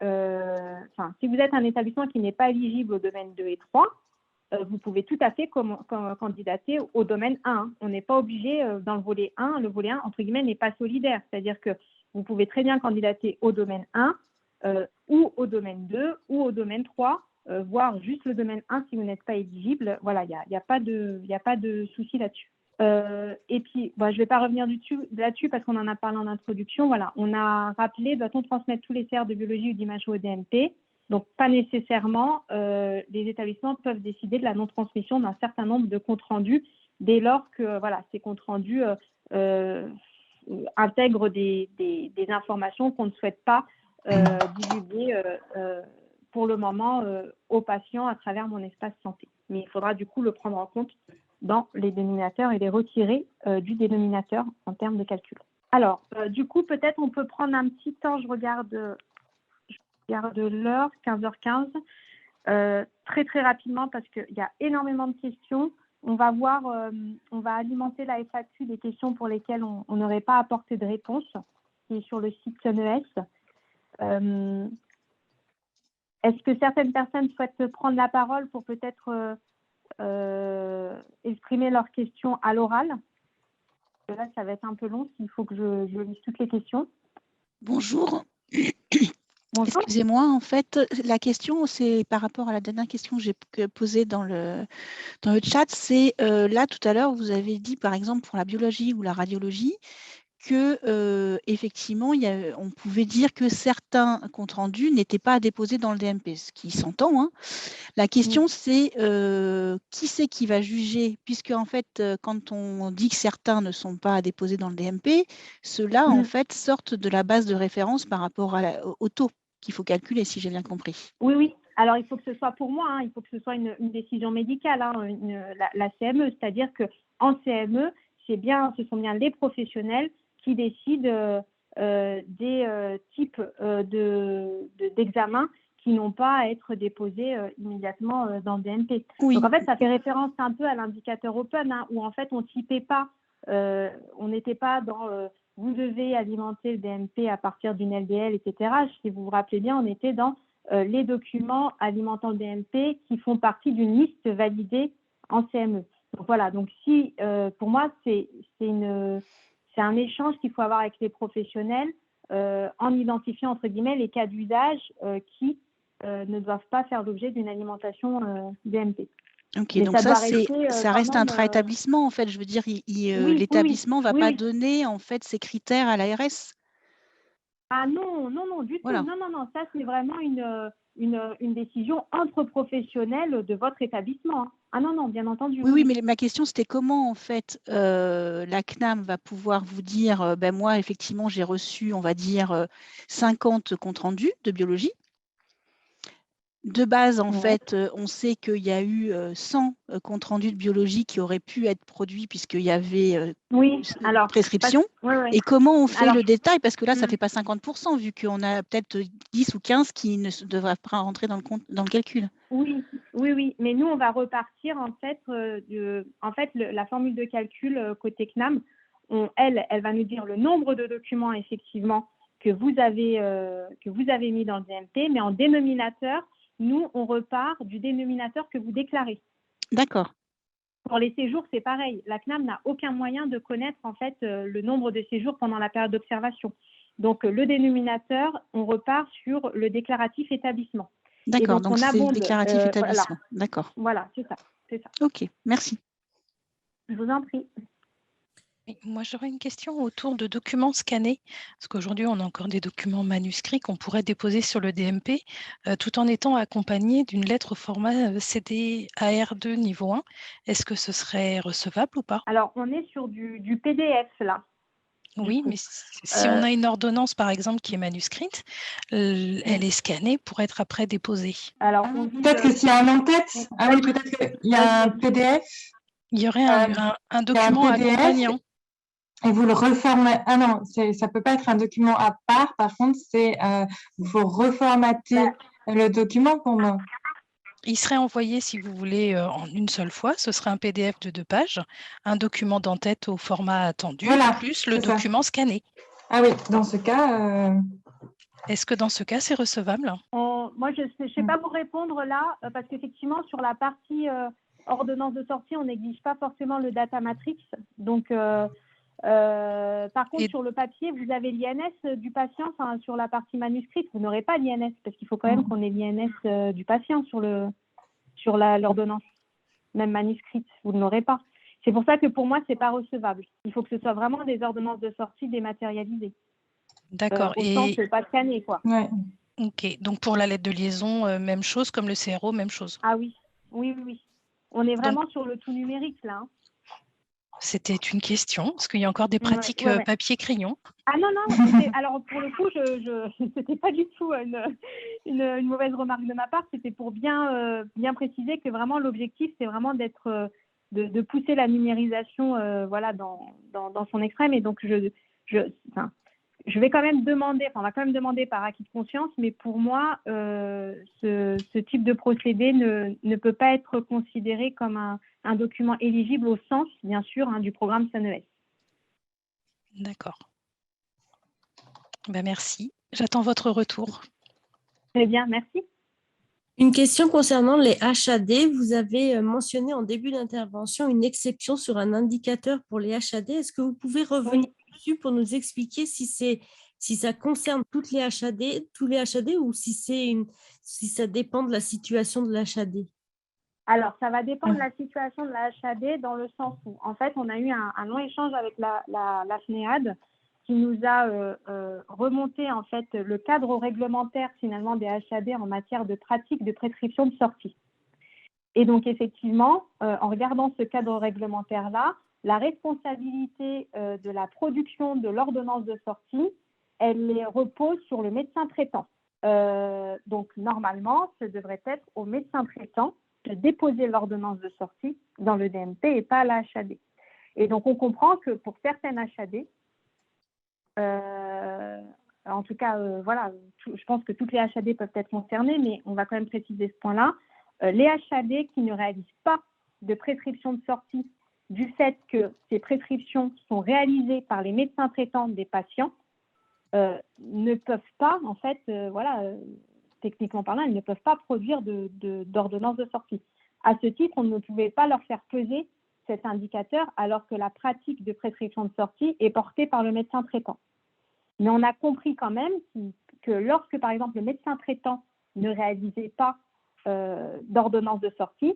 si vous êtes un établissement qui n'est pas éligible au domaine 2 et 3, vous pouvez tout à fait candidater au domaine 1. On n'est pas obligé dans le volet 1. Le volet 1, entre guillemets, n'est pas solidaire. C'est-à-dire que vous pouvez très bien candidater au domaine 1 ou au domaine 2 ou au domaine 3, voire juste le domaine 1 si vous n'êtes pas éligible. Voilà, il n'y a pas de souci là-dessus. Et puis, je ne vais pas revenir là-dessus parce qu'on en a parlé en introduction. Voilà, on a rappelé, doit-on transmettre tous les CR de biologie ou d'imagerie au DMP? Donc, pas nécessairement. Les établissements peuvent décider de la non-transmission d'un certain nombre de comptes rendus dès lors que ces comptes rendus intègrent des informations qu'on ne souhaite pas divulguer pour le moment aux patients à travers mon espace santé. Mais il faudra du coup le prendre en compte dans les dénominateurs et les retirer du dénominateur en termes de calcul. Alors, du coup, peut-être on peut prendre un petit temps, je regarde l'heure, 15h15, très très rapidement parce qu'il y a énormément de questions. On va alimenter la FAQ des questions pour lesquelles on n'aurait pas apporté de réponse, qui est sur le site SANES. Est-ce que certaines personnes souhaitent prendre la parole pour peut-être exprimer leurs questions à l'oral? Parce que là, ça va être un peu long s'il faut que je lise toutes les questions. Bonjour. Bonjour. Excusez-moi, en fait, la question, c'est par rapport à la dernière question que j'ai posée dans le chat, c'est là, tout à l'heure, vous avez dit, par exemple, pour la biologie ou la radiologie, que effectivement, on pouvait dire que certains comptes rendus n'étaient pas à déposer dans le DMP, ce qui s'entend. Hein. La question, c'est qui c'est qui va juger, puisque en fait, quand on dit que certains ne sont pas à déposer dans le DMP, ceux-là, en fait, sortent de la base de référence par rapport au taux qu'il faut calculer, si j'ai bien compris. Oui. Alors, il faut que ce soit pour moi, il faut que ce soit une décision médicale, la CME, c'est-à-dire qu'en CME, ce sont bien les professionnels qui décident des types d'examens qui n'ont pas à être déposés immédiatement dans le DMP. Oui. Donc, en fait, ça fait référence un peu à l'indicateur Open, où en fait, on ne typait pas, on n'était pas dans vous devez alimenter le DMP à partir d'une LDL, etc. Si vous vous rappelez bien, on était dans les documents alimentant le DMP qui font partie d'une liste validée en CME. Donc, voilà. Donc, pour moi, c'est un échange qu'il faut avoir avec les professionnels en identifiant, entre guillemets, les cas d'usage qui ne doivent pas faire l'objet d'une alimentation DMP. Ok, Mais donc ça doit ça rester quand reste même. intra-établissement, en fait. Je veux dire, Oui, l'établissement ne va pas oui. donner, en fait, ses critères à l'ARS. Ah non, du tout. Voilà. Non. Ça, c'est vraiment une décision entre professionnels de votre établissement, hein. Ah non, bien entendu. Oui, mais ma question, c'était comment, en fait, la CNAM va pouvoir vous dire, ben moi, effectivement, j'ai reçu, on va dire, 50 comptes rendus de biologie. De base, en fait, on sait qu'il y a eu 100 comptes rendus de biologie qui auraient pu être produits puisqu'il y avait alors, prescription. ouais. Et comment on fait Alors, le détail? Parce que là, ça ne fait pas 50%, vu qu'on a peut-être 10 ou 15 qui ne devraient pas rentrer dans le calcul. Oui. Mais nous, on va repartir, en fait, la formule de calcul côté CNAM, elle va nous dire le nombre de documents, effectivement, que vous avez mis dans le DMP, mais en dénominateur, nous, on repart du dénominateur que vous déclarez. D'accord. Pour les séjours, c'est pareil. La CNAM n'a aucun moyen de connaître, en fait, le nombre de séjours pendant la période d'observation. Donc, le dénominateur, on repart sur le déclaratif établissement. D'accord, donc c'est le déclaratif établissement. Voilà. D'accord. Voilà, c'est ça. Ok, merci. Je vous en prie. Moi, j'aurais une question autour de documents scannés, parce qu'aujourd'hui, on a encore des documents manuscrits qu'on pourrait déposer sur le DMP, tout en étant accompagnés d'une lettre au format CDAR2 niveau 1. Est-ce que ce serait recevable ou pas? Alors, on est sur du PDF, là. Oui, mais si on a une ordonnance, par exemple, qui est manuscrite, elle est scannée pour être après déposée. Alors, peut-être que s'il y a un en-tête, peut-être qu'il y a un PDF. Il y aurait un document accompagnant. Et vous le reformatez. Ah non, ça ne peut pas être un document à part. Par contre, il faut reformater le document pour moi. Il serait envoyé, si vous voulez, en une seule fois. Ce serait un PDF de 2 pages, un document d'en-tête au format attendu, plus le document scanné. Ah oui, dans ce cas… Est-ce que dans ce cas, c'est recevable? Moi, je ne sais pas vous répondre là, parce qu'effectivement, sur la partie ordonnance de sortie, on n'exige pas forcément le data matrix. Donc, par contre, sur le papier, vous avez l'INS du patient. Enfin, sur la partie manuscrite, vous n'aurez pas l'INS, parce qu'il faut quand même qu'on ait l'INS du patient sur l'ordonnance, même manuscrite. Vous ne l'aurez pas. C'est pour ça que pour moi, ce n'est pas recevable. Il faut que ce soit vraiment des ordonnances de sortie dématérialisées. D'accord. Au sens pas scanné, quoi. Ouais. Ok. Donc, pour la lettre de liaison, même chose, comme le CRO, même chose. Ah oui. On est vraiment sur le tout numérique, là. Hein. C'était une question, parce qu'il y a encore des pratiques papier-crayon. Ah non, alors pour le coup, c'était pas du tout une mauvaise remarque de ma part, c'était pour bien préciser que vraiment l'objectif, c'est vraiment de pousser la numérisation dans son extrême. Et donc, je vais quand même demander, on va quand même demander par acquis de conscience, mais pour moi, ce type de procédé ne peut pas être considéré comme un document éligible au sens, bien sûr, du programme SANES. D'accord. Merci. J'attends votre retour. Très bien, merci. Une question concernant les HAD. Vous avez mentionné en début d'intervention une exception sur un indicateur pour les HAD. Est-ce que vous pouvez revenir dessus pour nous expliquer si ça concerne toutes les HAD, tous les HAD, ou si ça dépend de la situation de l'HAD? Alors, ça va dépendre de la situation de la HAD dans le sens où, en fait, on a eu un long échange avec la FNEAD qui nous a remonté, en fait, le cadre réglementaire, finalement, des HAD en matière de pratique de prescription de sortie. Et donc, effectivement, en regardant ce cadre réglementaire-là, la responsabilité de la production de l'ordonnance de sortie, elle repose sur le médecin traitant. Donc, normalement, ce devrait être au médecin traitant de déposer l'ordonnance de sortie dans le DMP et pas à la HAD. Et donc, on comprend que pour certaines HAD, en tout cas, je pense que toutes les HAD peuvent être concernées, mais on va quand même préciser ce point-là. Les HAD qui ne réalisent pas de prescription de sortie du fait que ces prescriptions sont réalisées par les médecins traitants des patients ne peuvent pas, en fait, techniquement parlant, elles ne peuvent pas produire d'ordonnance de sortie. À ce titre, on ne pouvait pas leur faire peser cet indicateur alors que la pratique de prescription de sortie est portée par le médecin traitant. Mais on a compris quand même que lorsque, par exemple, le médecin traitant ne réalisait pas d'ordonnance de sortie,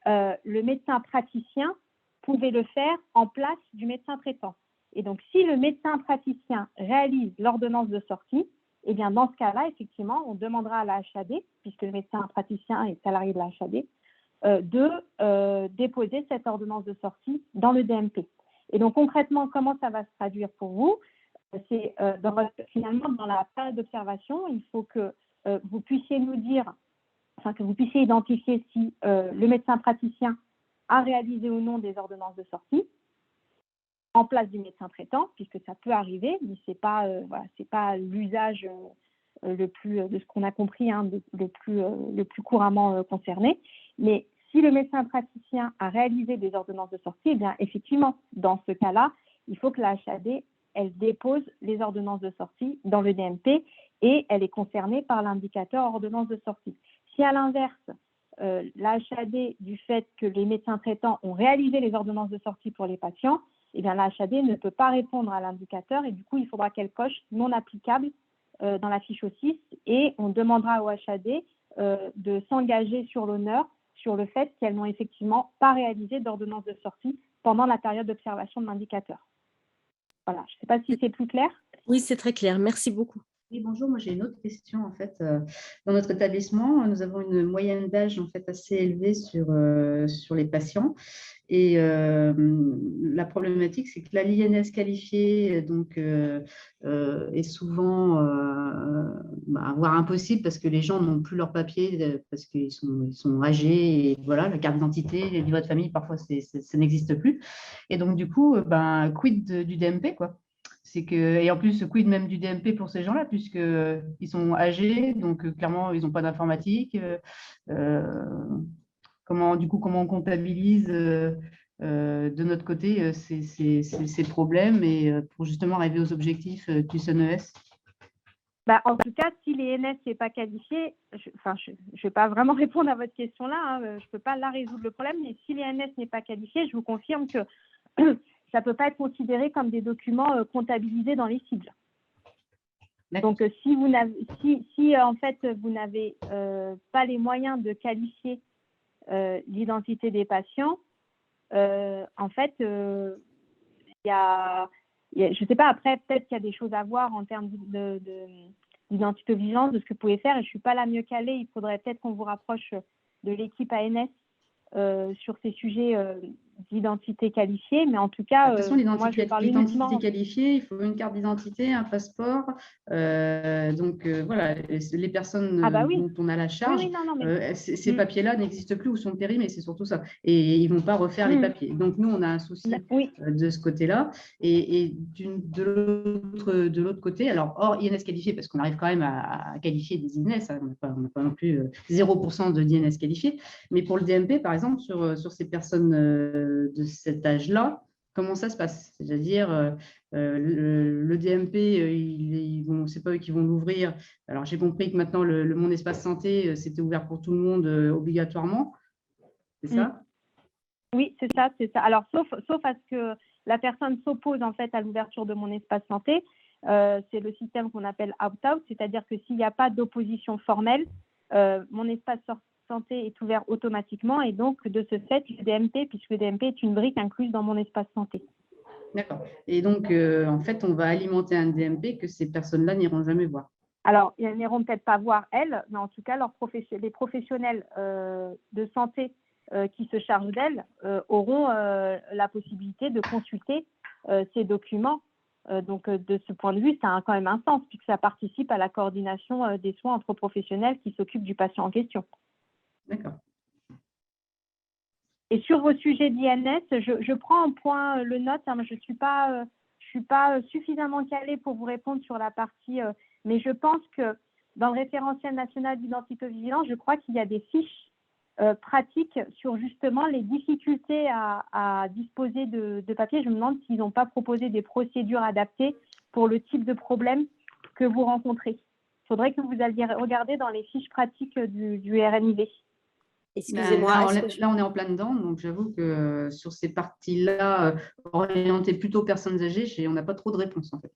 le médecin praticien pouvait le faire en place du médecin traitant. Et donc, si le médecin praticien réalise l'ordonnance de sortie, eh bien, dans ce cas-là, effectivement, on demandera à la HAD, puisque le médecin praticien est salarié de la HAD, de déposer cette ordonnance de sortie dans le DMP. Et donc, concrètement, comment ça va se traduire pour vous? C'est finalement, dans la période d'observation, il faut que vous puissiez nous dire, enfin, que vous puissiez identifier si le médecin praticien a réalisé ou non des ordonnances de sortie en place du médecin traitant, puisque ça peut arriver, mais ce n'est pas, pas l'usage de ce qu'on a compris, hein, le plus couramment concerné. Mais si le médecin praticien a réalisé des ordonnances de sortie, eh bien, effectivement, dans ce cas-là, il faut que la HAD, elle dépose les ordonnances de sortie dans le DMP et elle est concernée par l'indicateur ordonnance de sortie. Si à l'inverse, la HAD, du fait que les médecins traitants ont réalisé les ordonnances de sortie pour les patients, eh bien, la HAD ne peut pas répondre à l'indicateur et du coup, il faudra qu'elle coche non applicable dans la fiche O6 et on demandera au HAD de s'engager sur l'honneur sur le fait qu'elles n'ont effectivement pas réalisé d'ordonnance de sortie pendant la période d'observation de l'indicateur. Voilà, je ne sais pas si c'est plus clair. Oui, c'est très clair. Merci beaucoup. Oui, bonjour, moi j'ai une autre question en fait. Dans notre établissement, nous avons une moyenne d'âge en fait assez élevée sur les patients et la problématique c'est que l'INS qualifiée donc est souvent voire impossible parce que les gens n'ont plus leur papier parce qu'ils sont âgés et voilà, la carte d'identité, les livres de famille parfois ça n'existe plus et donc du coup quid du DMP quoi. Et en plus, quid même du DMP pour ces gens-là, puisqu'ils sont âgés, donc clairement, ils n'ont pas d'informatique. Comment on comptabilise de notre côté ces problèmes et pour justement arriver aux objectifs du CNES? En tout cas, si l'INS n'est pas qualifié, je ne vais pas vraiment répondre à votre question-là, hein, je ne peux pas là résoudre le problème, mais si l'INS n'est pas qualifié, je vous confirme que ça ne peut pas être considéré comme des documents comptabilisés dans les cibles. Donc, si en fait, vous n'avez pas les moyens de qualifier l'identité des patients, en fait, je ne sais pas, après, peut-être qu'il y a des choses à voir en termes d'identité-vigilance, de ce que vous pouvez faire, et je ne suis pas la mieux calée, il faudrait peut-être qu'on vous rapproche de l'équipe ANS sur ces sujets d'identité qualifiée, mais en tout cas, de toute façon, moi je parle uniquement... qualifiée, il faut une carte d'identité, un passeport, voilà, les personnes dont on a la charge, ces papiers-là n'existent plus ou sont périmés, c'est surtout ça, et ils ne vont pas refaire les papiers. Donc nous, on a un souci de ce côté-là, et de l'autre côté, alors hors INS qualifié, parce qu'on arrive quand même à qualifier des INS, hein, on n'a pas non plus 0% d'INS qualifié, mais pour le DMP, par exemple, sur ces personnes de cet âge-là, comment ça se passe? C'est-à-dire, le DMP, c'est pas eux qui vont l'ouvrir. Alors, j'ai compris que maintenant, Mon Espace Santé, c'était ouvert pour tout le monde obligatoirement. C'est ça? Oui, c'est ça. Alors, sauf à ce que la personne s'oppose en fait à l'ouverture de Mon Espace Santé, c'est le système qu'on appelle opt-out, c'est-à-dire que s'il n'y a pas d'opposition formelle, Mon Espace Santé est ouvert automatiquement et donc de ce fait le DMP, puisque le DMP est une brique incluse dans Mon Espace Santé. D'accord. Et donc en fait on va alimenter un DMP que ces personnes-là n'iront jamais voir. Alors elles n'iront peut-être pas voir elles, mais en tout cas les professionnels de santé qui se chargent d'elles auront la possibilité de consulter ces documents. Donc de ce point de vue, ça a quand même un sens puisque ça participe à la coordination des soins entre professionnels qui s'occupent du patient en question. D'accord. Et sur vos sujets d'INS, je prends en point le note. Hein, je suis pas suffisamment calée pour vous répondre sur la partie, mais je pense que dans le référentiel national d'identité-vigilance, je crois qu'il y a des fiches pratiques sur justement les difficultés à disposer de papier. Je me demande s'ils n'ont pas proposé des procédures adaptées pour le type de problème que vous rencontrez. Il faudrait que vous alliez regarder dans les fiches pratiques du RNIV. Excusez-moi. Là, on est en plein dedans, donc j'avoue que sur ces parties-là, orientées plutôt personnes âgées, on n'a pas trop de réponses en fait.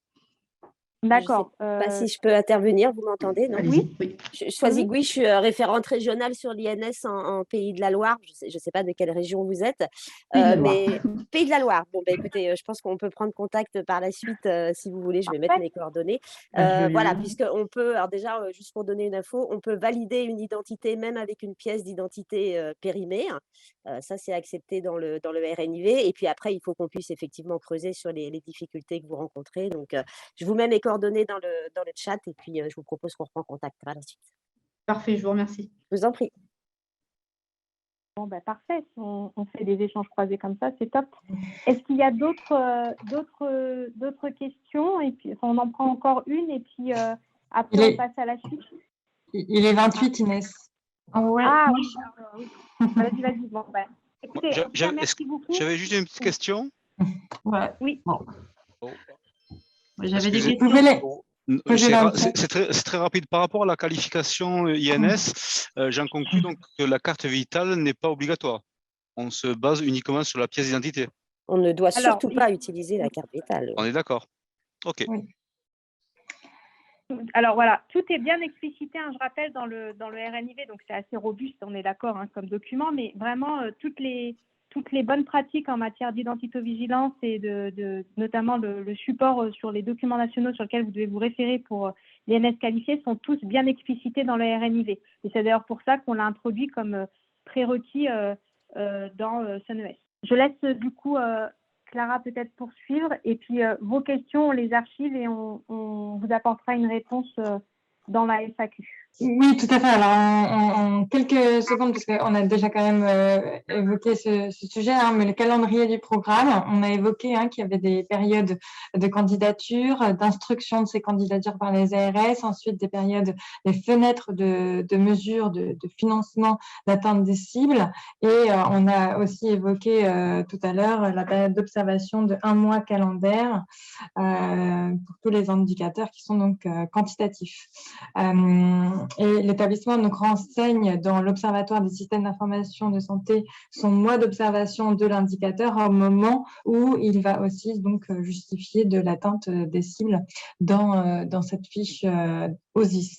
D'accord. Je ne sais pas si je peux intervenir, vous m'entendez, non? Oui. Je suis Gouy, je suis référente régionale sur l'INS en Pays de la Loire. Je ne sais pas de quelle région vous êtes, mais Pays de la Loire. Bon, écoutez, je pense qu'on peut prendre contact par la suite si vous voulez. Je vais mettre mes coordonnées. Voilà, puisqu'on peut, alors déjà, juste pour donner une info, on peut valider une identité même avec une pièce d'identité périmée. Ça, c'est accepté dans le RNIV. Et puis après, il faut qu'on puisse effectivement creuser sur les difficultés que vous rencontrez. Donc, je vous mets mes coordonnées dans le chat et puis je vous propose qu'on reprend contact par la suite. Parfait, je vous remercie. Je vous en prie. Bon, parfait. On fait des échanges croisés comme ça, c'est top. Est-ce qu'il y a d'autres questions? Et puis, on en prend encore une et puis après, on passe à la suite. Il est 28, Inès. Ouais. Ah oui. Vas-y. Bon, écoutez, merci beaucoup. J'avais juste une petite question. Ouais. Oui. Bon. J'avais des questions. C'est très rapide. Par rapport à la qualification INS, j'en conclus donc que la carte vitale n'est pas obligatoire. On se base uniquement sur la pièce d'identité. On ne doit surtout pas utiliser la carte vitale. On est d'accord. OK. Oui. Alors voilà, tout est bien explicité, je rappelle, dans le RNIV, donc c'est assez robuste, on est d'accord, comme document, mais vraiment toutes les bonnes pratiques en matière d'identitovigilance et notamment le support sur les documents nationaux sur lesquels vous devez vous référer pour l'INS qualifié sont tous bien explicités dans le RNIV. Et c'est d'ailleurs pour ça qu'on l'a introduit comme prérequis dans SUNES. Je laisse du coup Clara peut-être poursuivre et puis vos questions, on les archive et on vous apportera une réponse dans la FAQ. Oui, tout à fait. Alors, en quelques secondes, parce qu'on a déjà quand même évoqué ce sujet, mais le calendrier du programme, on a évoqué qu'il y avait des périodes de candidature, d'instruction de ces candidatures par les ARS, ensuite des périodes, des fenêtres de mesures de financement d'atteinte des cibles, et on a aussi évoqué tout à l'heure la période d'observation de 1 mois calendaire pour tous les indicateurs qui sont donc quantitatifs. Et l'établissement donc renseigne dans l'Observatoire des systèmes d'information de santé son mois d'observation de l'indicateur au moment où il va aussi donc justifier de l'atteinte des cibles dans cette fiche OSIS.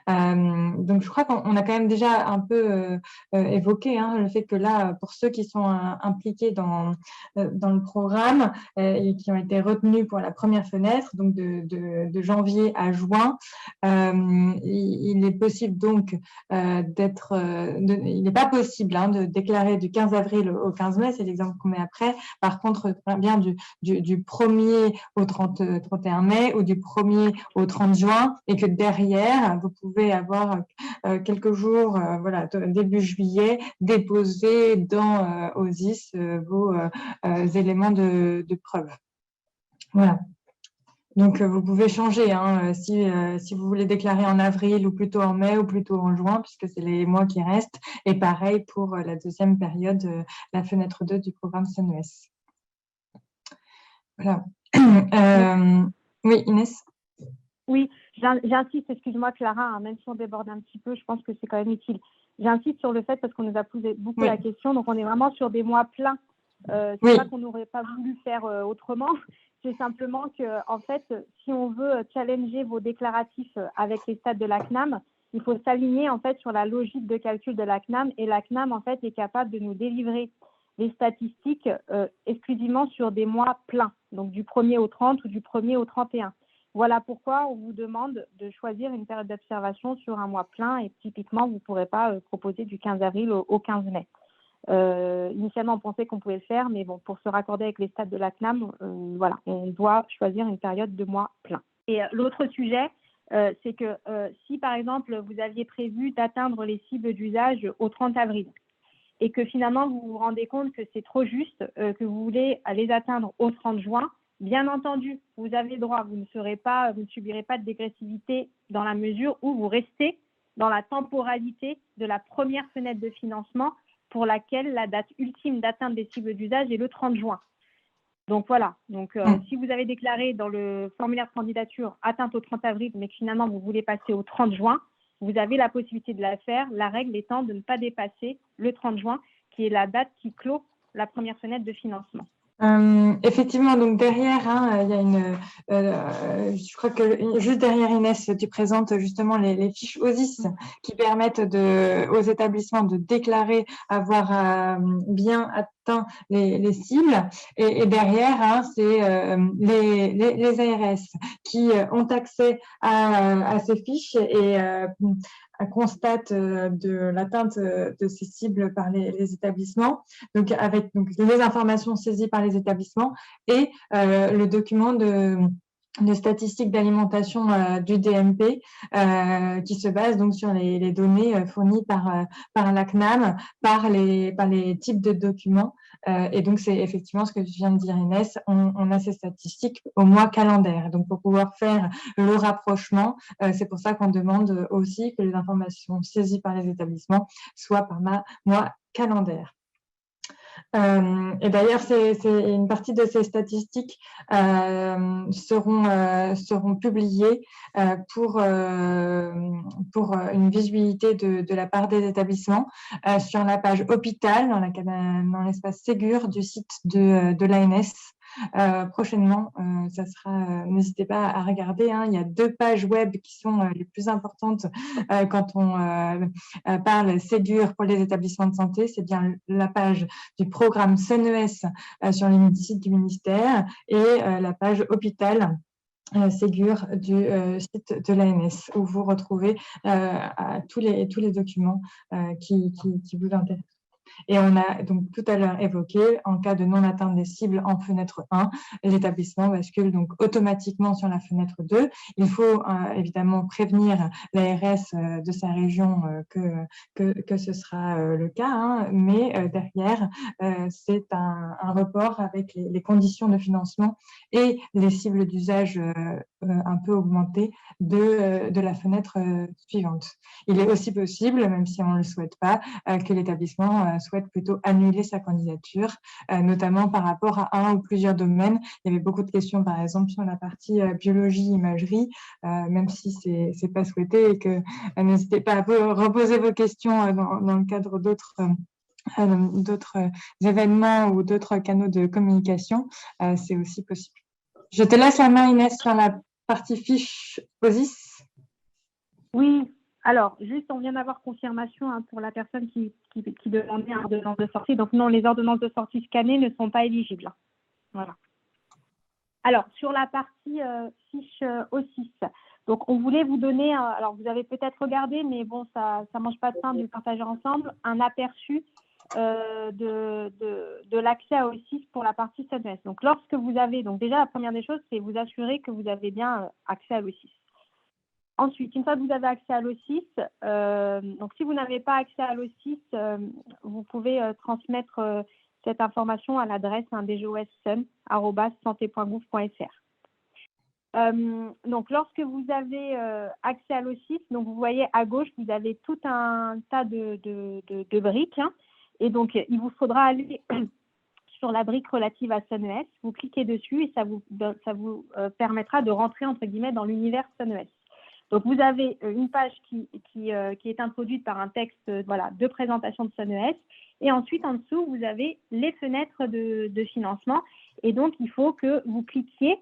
Donc je crois qu'on a quand même déjà un peu évoqué le fait que là, pour ceux qui sont impliqués dans le programme et qui ont été retenus pour la première fenêtre, donc de janvier à juin, il est possible donc il n'est pas possible de déclarer du 15 avril au 15 mai, c'est l'exemple qu'on met après. Par contre, bien du 1er au 31 mai ou du 1er au 30 juin, et que derrière, vous pouvez avoir quelques jours, début juillet, déposer dans OSIS vos éléments de preuve. Voilà. Donc, vous pouvez changer si vous voulez déclarer en avril ou plutôt en mai ou plutôt en juin, puisque c'est les mois qui restent. Et pareil pour la deuxième période, la fenêtre 2 du programme SUNES. Voilà. Oui, Inès? Oui, j'insiste, excuse-moi Clara, même si on déborde un petit peu, je pense que c'est quand même utile. J'insiste sur le fait, parce qu'on nous a posé beaucoup la question, donc on est vraiment sur des mois pleins. C'est pas qu'on n'aurait pas voulu faire autrement. C'est simplement que, en fait, si on veut challenger vos déclaratifs avec les stats de la CNAM, il faut s'aligner en fait sur la logique de calcul de la CNAM, et la CNAM en fait est capable de nous délivrer les statistiques exclusivement sur des mois pleins, donc du 1er au 30 ou du 1er au 31. Voilà pourquoi on vous demande de choisir une période d'observation sur un mois plein, et typiquement vous ne pourrez pas proposer du 15 avril au 15 mai. Initialement, on pensait qu'on pouvait le faire, mais bon, pour se raccorder avec les stats de la CNAM, on doit choisir une période de mois plein. Et l'autre sujet, c'est que si, par exemple, vous aviez prévu d'atteindre les cibles d'usage au 30 avril et que finalement, vous vous rendez compte que c'est trop juste, que vous voulez les atteindre au 30 juin, bien entendu, vous avez droit, vous ne subirez pas de dégressivité dans la mesure où vous restez dans la temporalité de la première fenêtre de financement pour laquelle la date ultime d'atteinte des cibles d'usage est le 30 juin. Donc voilà, si vous avez déclaré dans le formulaire de candidature atteinte au 30 avril, mais que finalement vous voulez passer au 30 juin, vous avez la possibilité de la faire, la règle étant de ne pas dépasser le 30 juin, qui est la date qui clôt la première fenêtre de financement. Effectivement, donc derrière, il y a je crois que juste derrière Inès, tu présentes justement les fiches OSIS qui permettent aux établissements de déclarer avoir bien atteint les cibles. Et derrière, c'est les ARS qui ont accès à ces fiches et constate de l'atteinte de ces cibles par les établissements, donc avec les informations saisies par les établissements et le document de statistiques d'alimentation du DMP qui se base donc sur les données fournies par la CNAM, par les types de documents. Et donc, c'est effectivement ce que tu viens de dire, Inès, on a ces statistiques au mois calendaire. Donc, pour pouvoir faire le rapprochement, c'est pour ça qu'on demande aussi que les informations saisies par les établissements soient par mois calendaire. Et d'ailleurs, une partie de ces statistiques seront publiées pour une visibilité de la part des établissements sur la page hôpital, dans l'espace Ségur du site de l'ANS. Prochainement, ça sera, n'hésitez pas à regarder, il y a 2 pages web qui sont les plus importantes quand on parle Ségur pour les établissements de santé. C'est bien la page du programme SONES sur le site du ministère et la page hôpital Ségur du site de l'ANS où vous retrouvez tous les documents qui vous intéressent. Et on a donc tout à l'heure évoqué, en cas de non-atteinte des cibles en fenêtre 1, l'établissement bascule donc automatiquement sur la fenêtre 2. Il faut évidemment prévenir l'ARS de sa région que ce sera le cas, mais derrière, c'est un report avec les conditions de financement et les cibles d'usage un peu augmentées de la fenêtre suivante. Il est aussi possible, même si on ne le souhaite pas, que l'établissement souhaite plutôt annuler sa candidature, notamment par rapport à un ou plusieurs domaines. Il y avait beaucoup de questions, par exemple, sur la partie biologie, imagerie, même si c'est pas souhaité et que n'hésitez pas à reposer vos questions dans le cadre d'autres événements ou d'autres canaux de communication, c'est aussi possible. Je te laisse la main, Inès, sur la partie fiche OSIS. Oui. Alors, juste, on vient d'avoir confirmation pour la personne qui demandait une ordonnance de sortie. Donc, non, les ordonnances de sortie scannées ne sont pas éligibles. Voilà. Alors, sur la partie fiche OSIS, donc, on voulait vous donner, alors vous avez peut-être regardé, mais bon, ça ne mange pas de pain de le partager ensemble, un aperçu de l'accès à OSIS pour la partie SONES. Donc, lorsque vous avez, donc déjà, la première des choses, c'est vous assurer que vous avez bien accès à l'OSIS. Ensuite, une fois que vous avez accès à l'OSIS, donc si vous n'avez pas accès à l'OSIS, vous pouvez transmettre cette information à l'adresse djossun@santé.gouv.fr. Donc, lorsque vous avez accès à l'OSIS, donc vous voyez à gauche, vous avez tout un tas de briques. Et donc, il vous faudra aller sur la brique relative à SONES. Vous cliquez dessus et ça vous permettra de rentrer, entre guillemets, dans l'univers SONES. Donc, vous avez une page qui est introduite par un texte de présentation de SONES. Et ensuite, en dessous, vous avez les fenêtres de financement. Et donc, il faut que vous cliquiez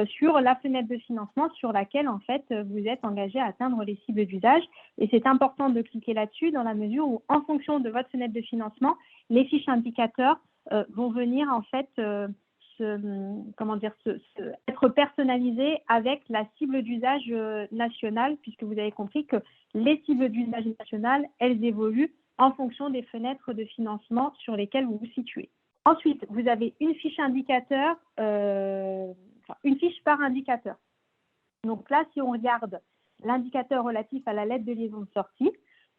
sur la fenêtre de financement sur laquelle, en fait, vous êtes engagé à atteindre les cibles d'usage. Et c'est important de cliquer là-dessus dans la mesure où, en fonction de votre fenêtre de financement, les fiches indicateurs vont venir, en fait, être personnalisé avec la cible d'usage nationale, puisque vous avez compris que les cibles d'usage nationales, elles évoluent en fonction des fenêtres de financement sur lesquelles vous vous situez. Ensuite, vous avez une fiche indicateur, une fiche par indicateur. Donc là, si on regarde l'indicateur relatif à la lettre de liaison de sortie,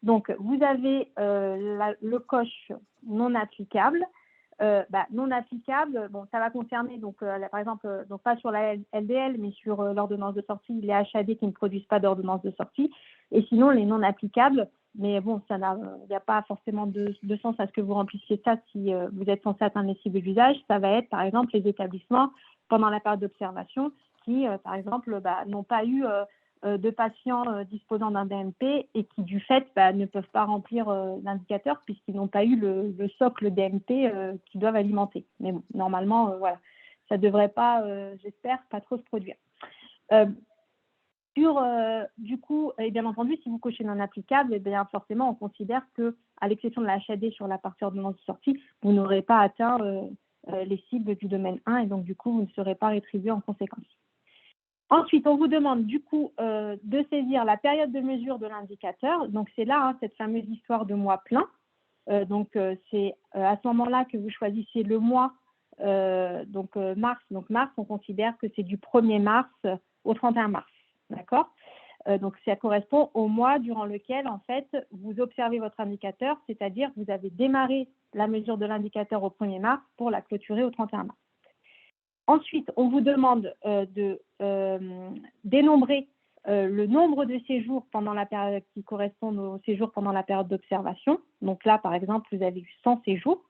donc vous avez le coche non applicable. Non applicable, bon, ça va concerner, donc, par exemple, donc pas sur la LDL, mais sur l'ordonnance de sortie, les HAD qui ne produisent pas d'ordonnance de sortie. Et sinon, les non applicables, mais bon, il n'y a pas forcément de sens à ce que vous remplissiez ça si vous êtes censé atteindre les cibles d'usage. Ça va être, par exemple, les établissements pendant la période d'observation qui, par exemple, n'ont pas eu de patients disposant d'un DMP et qui, du fait, ne peuvent pas remplir l'indicateur puisqu'ils n'ont pas eu le socle DMP qu'ils doivent alimenter. Mais bon, normalement, voilà, ça ne devrait pas, j'espère, pas trop se produire. Du coup, et bien entendu, si vous cochez non applicable, eh bien, forcément, on considère qu'à l'exception de la HAD sur la partie ordonnance de sortie, vous n'aurez pas atteint les cibles du domaine 1 et donc, du coup, vous ne serez pas rétribué en conséquence. Ensuite, on vous demande du coup de saisir la période de mesure de l'indicateur. Donc, c'est là, cette fameuse histoire de mois plein. C'est à ce moment-là que vous choisissez le mois, mars. Donc, mars, on considère que c'est du 1er mars au 31 mars. D'accord ? Donc, ça correspond au mois durant lequel, en fait, vous observez votre indicateur, c'est-à-dire que vous avez démarré la mesure de l'indicateur au 1er mars pour la clôturer au 31 mars. Ensuite, on vous demande de dénombrer le nombre de séjours pendant la période qui correspondent aux séjours pendant la période d'observation. Donc là, par exemple, vous avez eu 100 séjours.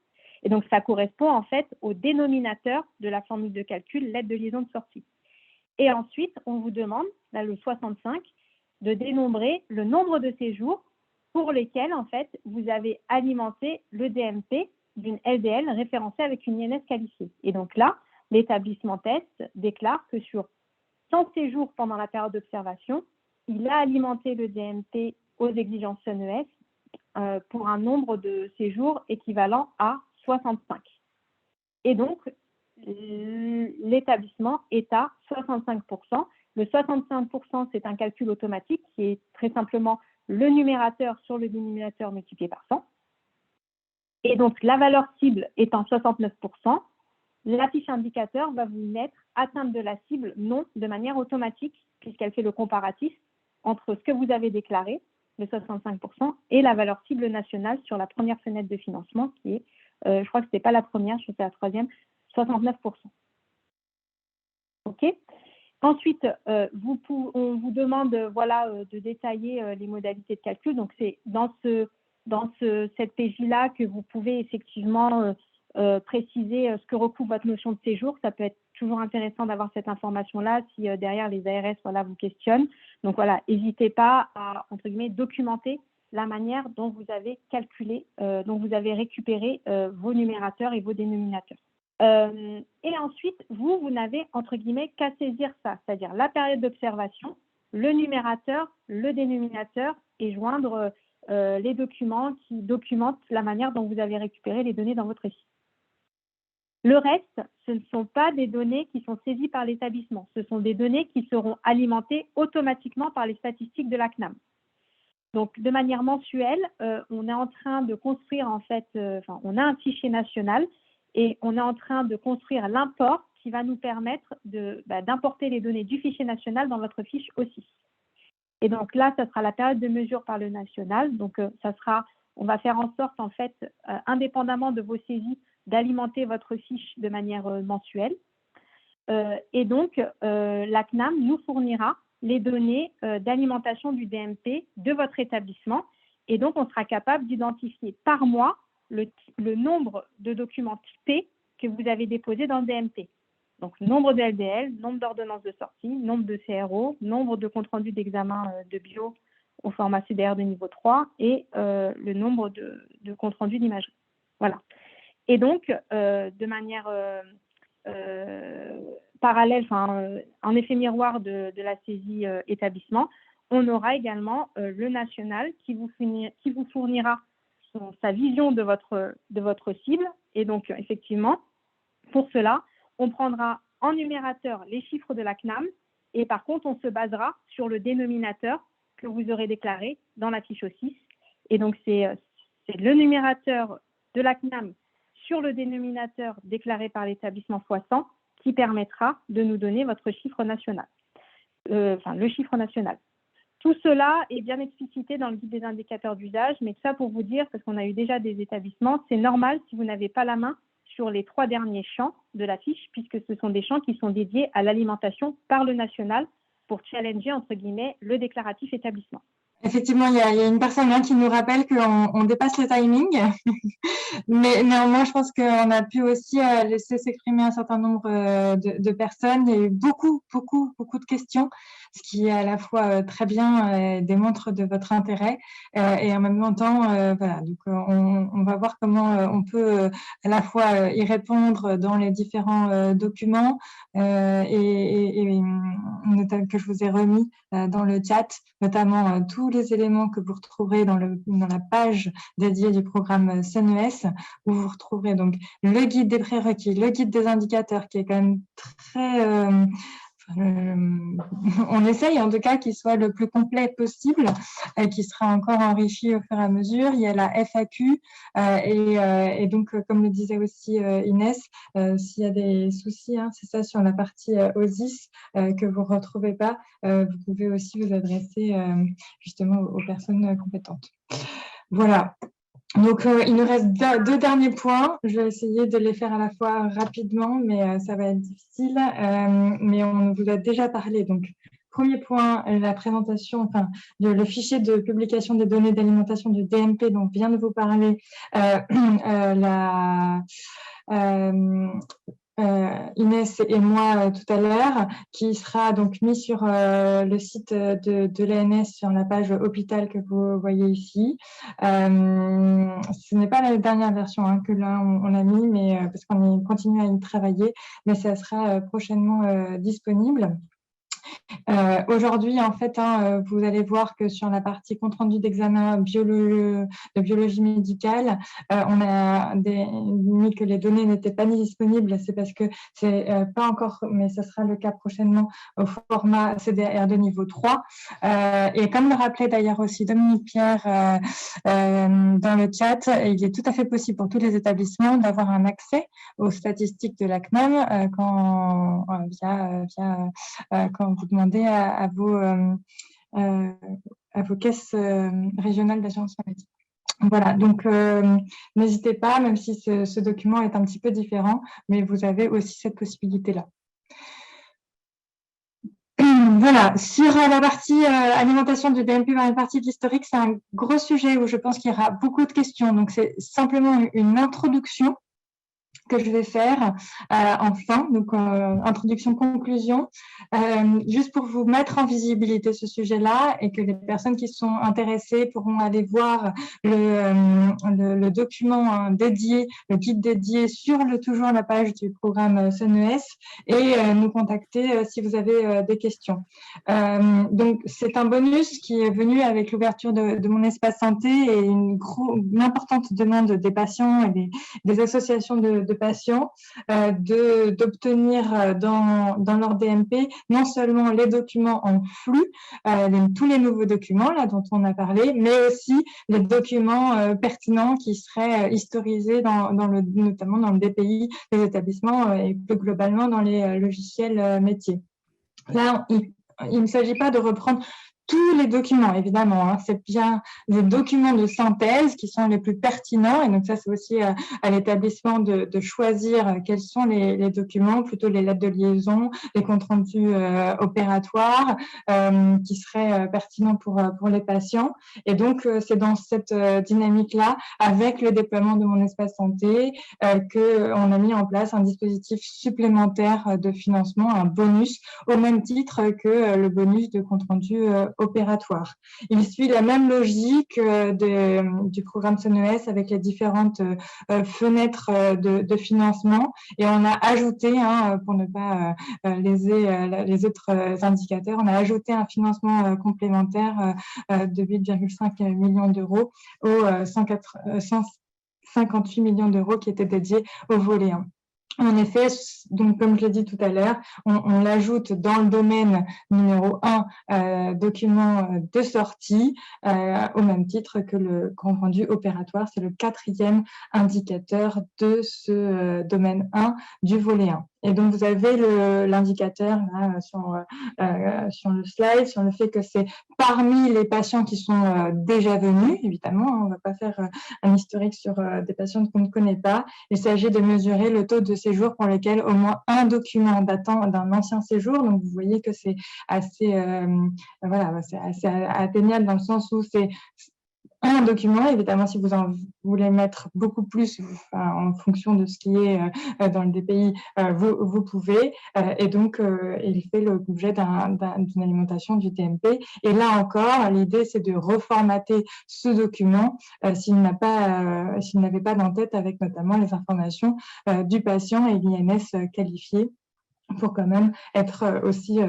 Et donc, ça correspond en fait au dénominateur de la formule de calcul, l'aide de liaison de sortie. Et ensuite, on vous demande, là, le 65, de dénombrer le nombre de séjours pour lesquels, en fait, vous avez alimenté le DMP d'une LDL référencée avec une INS qualifiée. Et donc là, l'établissement test déclare que sur 100 séjours pendant la période d'observation, il a alimenté le DMP aux exigences NES pour un nombre de séjours équivalent à 65. Et donc, l'établissement est à 65%. Le 65%, c'est un calcul automatique qui est très simplement le numérateur sur le dénominateur multiplié par 100. Et donc, la valeur cible étant 69%, la fiche indicateur va vous mettre atteinte de la cible non de manière automatique puisqu'elle fait le comparatif entre ce que vous avez déclaré, le 65%, et la valeur cible nationale sur la première fenêtre de financement qui est, je crois que ce n'était pas la première, je crois que c'est la troisième, 69%. OK. Ensuite, on vous demande de détailler les modalités de calcul. Donc, c'est dans cette PJ-là que vous pouvez effectivement préciser ce que recouvre votre notion de séjour. Ça peut être toujours intéressant d'avoir cette information-là si derrière les ARS vous questionnent. Donc, voilà, n'hésitez pas à, entre guillemets, documenter la manière dont vous avez calculé, dont vous avez récupéré vos numérateurs et vos dénominateurs. Et ensuite, vous n'avez, entre guillemets, qu'à saisir ça, c'est-à-dire la période d'observation, le numérateur, le dénominateur et joindre les documents qui documentent la manière dont vous avez récupéré les données dans votre récit. Le reste, ce ne sont pas des données qui sont saisies par l'établissement, ce sont des données qui seront alimentées automatiquement par les statistiques de la CNAM. Donc, de manière mensuelle, on est en train de construire, en fait, on a un fichier national et on est en train de construire l'import qui va nous permettre d'importer les données du fichier national dans votre fiche aussi. Et donc là, ça sera la période de mesure par le national. Donc, on va faire en sorte, en fait, indépendamment de vos saisies, d'alimenter votre fiche de manière mensuelle. Et donc, la CNAM nous fournira les données d'alimentation du DMP de votre établissement. Et donc, on sera capable d'identifier par mois le nombre de documents typés que vous avez déposés dans le DMP. Donc, nombre de LDL, nombre d'ordonnances de sortie, nombre de CRO, nombre de comptes rendus d'examen de bio au format CDR de niveau 3 et le nombre de comptes rendus d'imagerie. Voilà. Et donc, de manière parallèle, en effet miroir de la saisie établissement, on aura également le national qui vous fournira sa vision de votre cible. Et donc, effectivement, pour cela, on prendra en numérateur les chiffres de la CNAM et par contre, on se basera sur le dénominateur que vous aurez déclaré dans la fiche O6. Et donc, c'est le numérateur de la CNAM sur le dénominateur déclaré par l'établissement x100 qui permettra de nous donner votre chiffre national, le chiffre national. Tout cela est bien explicité dans le guide des indicateurs d'usage, mais ça pour vous dire, parce qu'on a eu déjà des établissements, c'est normal si vous n'avez pas la main sur les 3 derniers champs de la fiche, puisque ce sont des champs qui sont dédiés à l'alimentation par le national pour challenger, entre guillemets, le déclaratif établissement. Effectivement, il y a une personne qui nous rappelle qu'on dépasse le timing, mais néanmoins, je pense qu'on a pu aussi laisser s'exprimer un certain nombre de personnes. Il y a eu beaucoup de questions. ce qui est à la fois très bien, démontre de votre intérêt, et en même temps, voilà, donc on va voir comment on peut à la fois y répondre dans les différents documents et que je vous ai remis dans le chat, notamment tous les éléments que vous retrouverez dans la page dédiée du programme SUNES, où vous retrouverez donc le guide des prérequis, le guide des indicateurs, qui est quand même très... on essaye en tout cas qu'il soit le plus complet possible, qui sera encore enrichi au fur et à mesure. Il y a la FAQ et donc, comme le disait aussi Inès, s'il y a des soucis, c'est ça, sur la partie OSIS que vous ne retrouvez pas, vous pouvez aussi vous adresser justement aux personnes compétentes. Voilà. Donc, il nous reste deux derniers points. Je vais essayer de les faire à la fois rapidement, mais ça va être difficile. Mais on vous a déjà parlé. Donc, premier point, la présentation, le fichier de publication des données d'alimentation du DMP dont vient de vous parler Inès et moi tout à l'heure, qui sera donc mis sur le site de l'ANS sur la page hôpital que vous voyez ici. Ce n'est pas la dernière version que là on a mis, mais parce qu'on continue à y travailler, mais ça sera prochainement disponible. Aujourd'hui, en fait, vous allez voir que sur la partie compte-rendu d'examen de biologie médicale, on a mis que les données n'étaient pas disponibles. C'est parce que c'est pas encore, mais ce sera le cas prochainement au format CDR de niveau 3. Et comme le rappelait d'ailleurs aussi Dominique Pierre dans le chat, il est tout à fait possible pour tous les établissements d'avoir un accès aux statistiques de la CNAM quand vous demandez à vos caisses régionales d'assurance maladie. Voilà, donc n'hésitez pas, même si ce document est un petit peu différent, mais vous avez aussi cette possibilité-là. Voilà, sur la partie alimentation du DMP dans la partie de l'historique, c'est un gros sujet où je pense qu'il y aura beaucoup de questions. Donc, c'est simplement une introduction que je vais faire enfin, donc introduction-conclusion, juste pour vous mettre en visibilité ce sujet-là et que les personnes qui sont intéressées pourront aller voir le document dédié, le guide dédié sur toujours la page du programme SUNES et nous contacter si vous avez des questions. Donc, c'est un bonus qui est venu avec l'ouverture de mon espace santé et une importante demande des patients et des associations de patients d'obtenir dans leur DMP non seulement les documents en flux, tous les nouveaux documents là dont on a parlé, mais aussi les documents pertinents qui seraient historisés notamment dans le DPI des établissements et plus globalement dans les logiciels métiers. Là, il ne s'agit pas de reprendre tous les documents, évidemment, c'est bien des documents de synthèse qui sont les plus pertinents. Et donc, ça, c'est aussi à l'établissement de choisir quels sont les documents, plutôt les lettres de liaison, les comptes rendus opératoires qui seraient pertinents pour les patients. Et donc, c'est dans cette dynamique-là, avec le déploiement de mon espace santé, qu'on a mis en place un dispositif supplémentaire de financement, un bonus, au même titre que le bonus de compte rendu opératoire. Il suit la même logique du programme SUNES avec les différentes fenêtres de financement et on a ajouté, pour ne pas léser les autres indicateurs, on a ajouté un financement complémentaire de 8,5 millions d'euros aux 158 millions d'euros qui étaient dédiés au volet 1. En effet, donc comme je l'ai dit tout à l'heure, on l'ajoute dans le domaine numéro 1, document de sortie, au même titre que le compte rendu opératoire. C'est le 4e indicateur de ce domaine 1 du volet 1. Et donc, vous avez l'indicateur sur le slide, sur le fait que c'est parmi les patients qui sont déjà venus, évidemment, on ne va pas faire un historique sur des patients qu'on ne connaît pas. Il s'agit de mesurer le taux de séjour pour lesquels au moins un document datant d'un ancien séjour. Donc, vous voyez que c'est assez, c'est assez atteignable dans le sens où c'est un document. Évidemment, si vous en voulez mettre beaucoup plus en fonction de ce qui est dans le DPI, vous pouvez. Et donc, il fait l'objet d'une alimentation du DMP. Et là encore, l'idée, c'est de reformater ce document s'il n'avait pas d'en-tête avec notamment les informations du patient et l'INS qualifié, pour quand même être aussi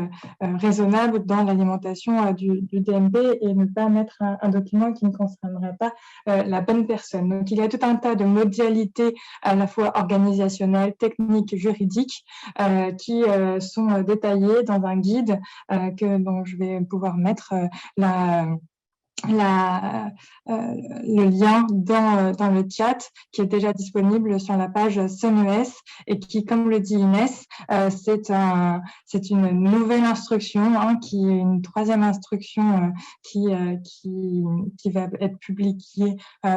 raisonnable dans l'alimentation du DMP et ne pas mettre un document qui ne concernerait pas la bonne personne. Donc, il y a tout un tas de modalités à la fois organisationnelles, techniques, juridiques qui sont détaillées dans un guide dont je vais pouvoir mettre le lien dans le chat qui est déjà disponible sur la page SunES et qui, comme le dit Inès, c'est une nouvelle instruction, qui est une troisième instruction qui va être publiée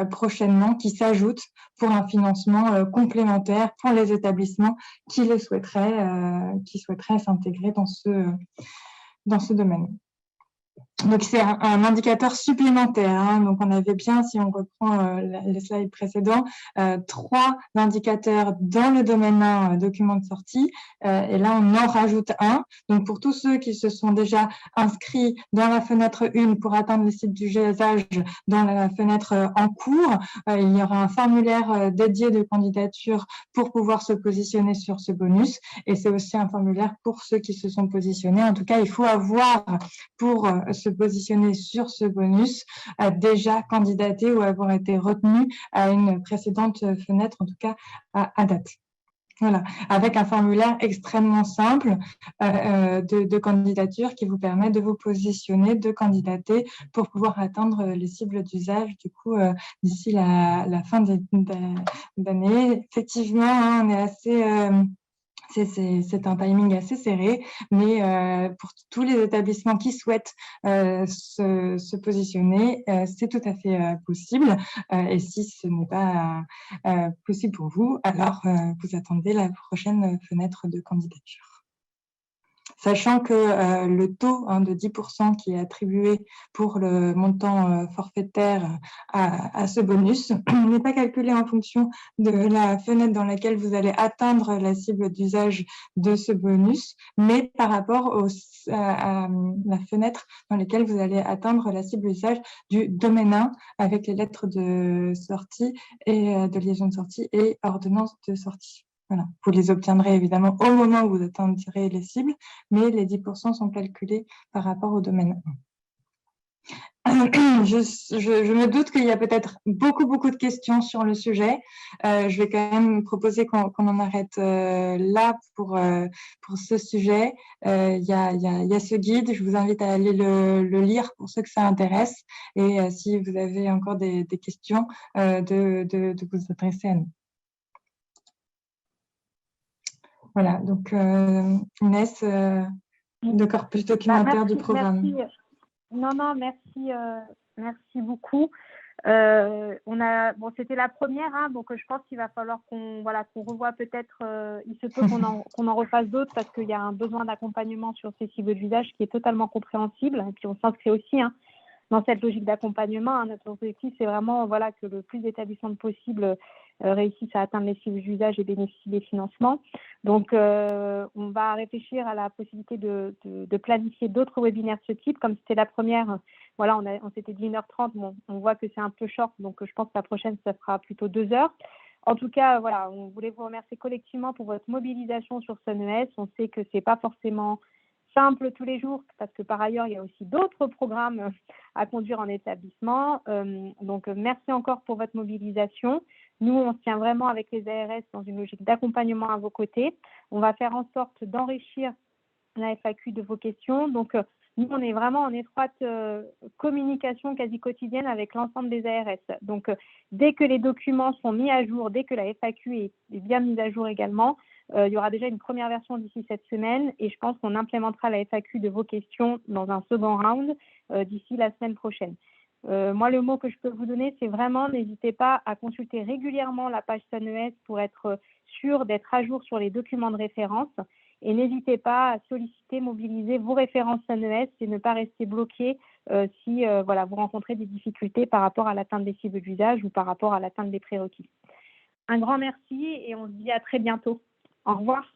prochainement, qui s'ajoute pour un financement complémentaire pour les établissements qui souhaiteraient s'intégrer dans ce domaine. Donc, c'est un indicateur supplémentaire. Donc, on avait bien, si on reprend les slides précédents, 3 indicateurs dans le domaine 1 document de sortie. Et là, on en rajoute un. Donc, pour tous ceux qui se sont déjà inscrits dans la fenêtre 1 pour atteindre les cibles d'usage dans la fenêtre en cours, il y aura un formulaire dédié de candidature pour pouvoir se positionner sur ce bonus. Et c'est aussi un formulaire pour ceux qui se sont positionnés. En tout cas, il faut avoir pour se positionner sur ce bonus, déjà candidaté ou avoir été retenu à une précédente fenêtre, en tout cas à date. Voilà, avec un formulaire extrêmement simple de candidature qui vous permet de vous positionner, de candidater pour pouvoir atteindre les cibles d'usage du coup d'ici la fin d'année. Effectivement, on est assez... c'est un timing assez serré, mais pour tous les établissements qui souhaitent se positionner, c'est tout à fait possible. Et si ce n'est pas possible pour vous, alors vous attendez la prochaine fenêtre de candidature. Sachant que le taux de 10% qui est attribué pour le montant forfaitaire à ce bonus n'est pas calculé en fonction de la fenêtre dans laquelle vous allez atteindre la cible d'usage de ce bonus, mais par rapport à la fenêtre dans laquelle vous allez atteindre la cible d'usage du domaine 1 avec les lettres de sortie et de liaison de sortie et ordonnance de sortie. Voilà. Vous les obtiendrez évidemment au moment où vous atteindrez les cibles, mais les 10% sont calculés par rapport au domaine 1. Je me doute qu'il y a peut-être beaucoup de questions sur le sujet. Je vais quand même proposer qu'on en arrête là pour ce sujet. Il y a ce guide, je vous invite à aller le lire pour ceux que ça intéresse. Et si vous avez encore des questions, de vous adresser à nous. Voilà, donc Inès, de corpus documentaire du programme. Merci. Non, merci beaucoup. C'était la première, donc je pense qu'il va falloir qu'on revoie peut-être, il se peut qu'on en refasse d'autres parce qu'il y a un besoin d'accompagnement sur ces cibles d'usage qui est totalement compréhensible. Et puis on s'inscrit aussi dans cette logique d'accompagnement. Notre objectif, c'est vraiment que le plus d'établissements possible réussissent à atteindre les cibles d'usage et bénéficient des financements. Donc, on va réfléchir à la possibilité de planifier d'autres webinaires de ce type. Comme c'était la première, on s'était dit 1h30. Bon, on voit que c'est un peu short, donc je pense que la prochaine, ça sera plutôt 2 heures. En tout cas, on voulait vous remercier collectivement pour votre mobilisation sur SunES. On sait que ce n'est pas forcément simple tous les jours, parce que par ailleurs, il y a aussi d'autres programmes à conduire en établissement. Donc, merci encore pour votre mobilisation. Nous, on se tient vraiment avec les ARS dans une logique d'accompagnement à vos côtés. On va faire en sorte d'enrichir la FAQ de vos questions. Donc, nous, on est vraiment en étroite communication quasi quotidienne avec l'ensemble des ARS. Donc, dès que les documents sont mis à jour, dès que la FAQ est bien mise à jour également, il y aura déjà une première version d'ici cette semaine et je pense qu'on implémentera la FAQ de vos questions dans un second round d'ici la semaine prochaine. Moi, le mot que je peux vous donner, c'est vraiment, n'hésitez pas à consulter régulièrement la page SunES pour être sûr d'être à jour sur les documents de référence. Et n'hésitez pas à solliciter, mobiliser vos références SunES et ne pas rester bloqué si vous rencontrez des difficultés par rapport à l'atteinte des cibles d'usage ou par rapport à l'atteinte des prérequis. Un grand merci et on se dit à très bientôt. Au revoir.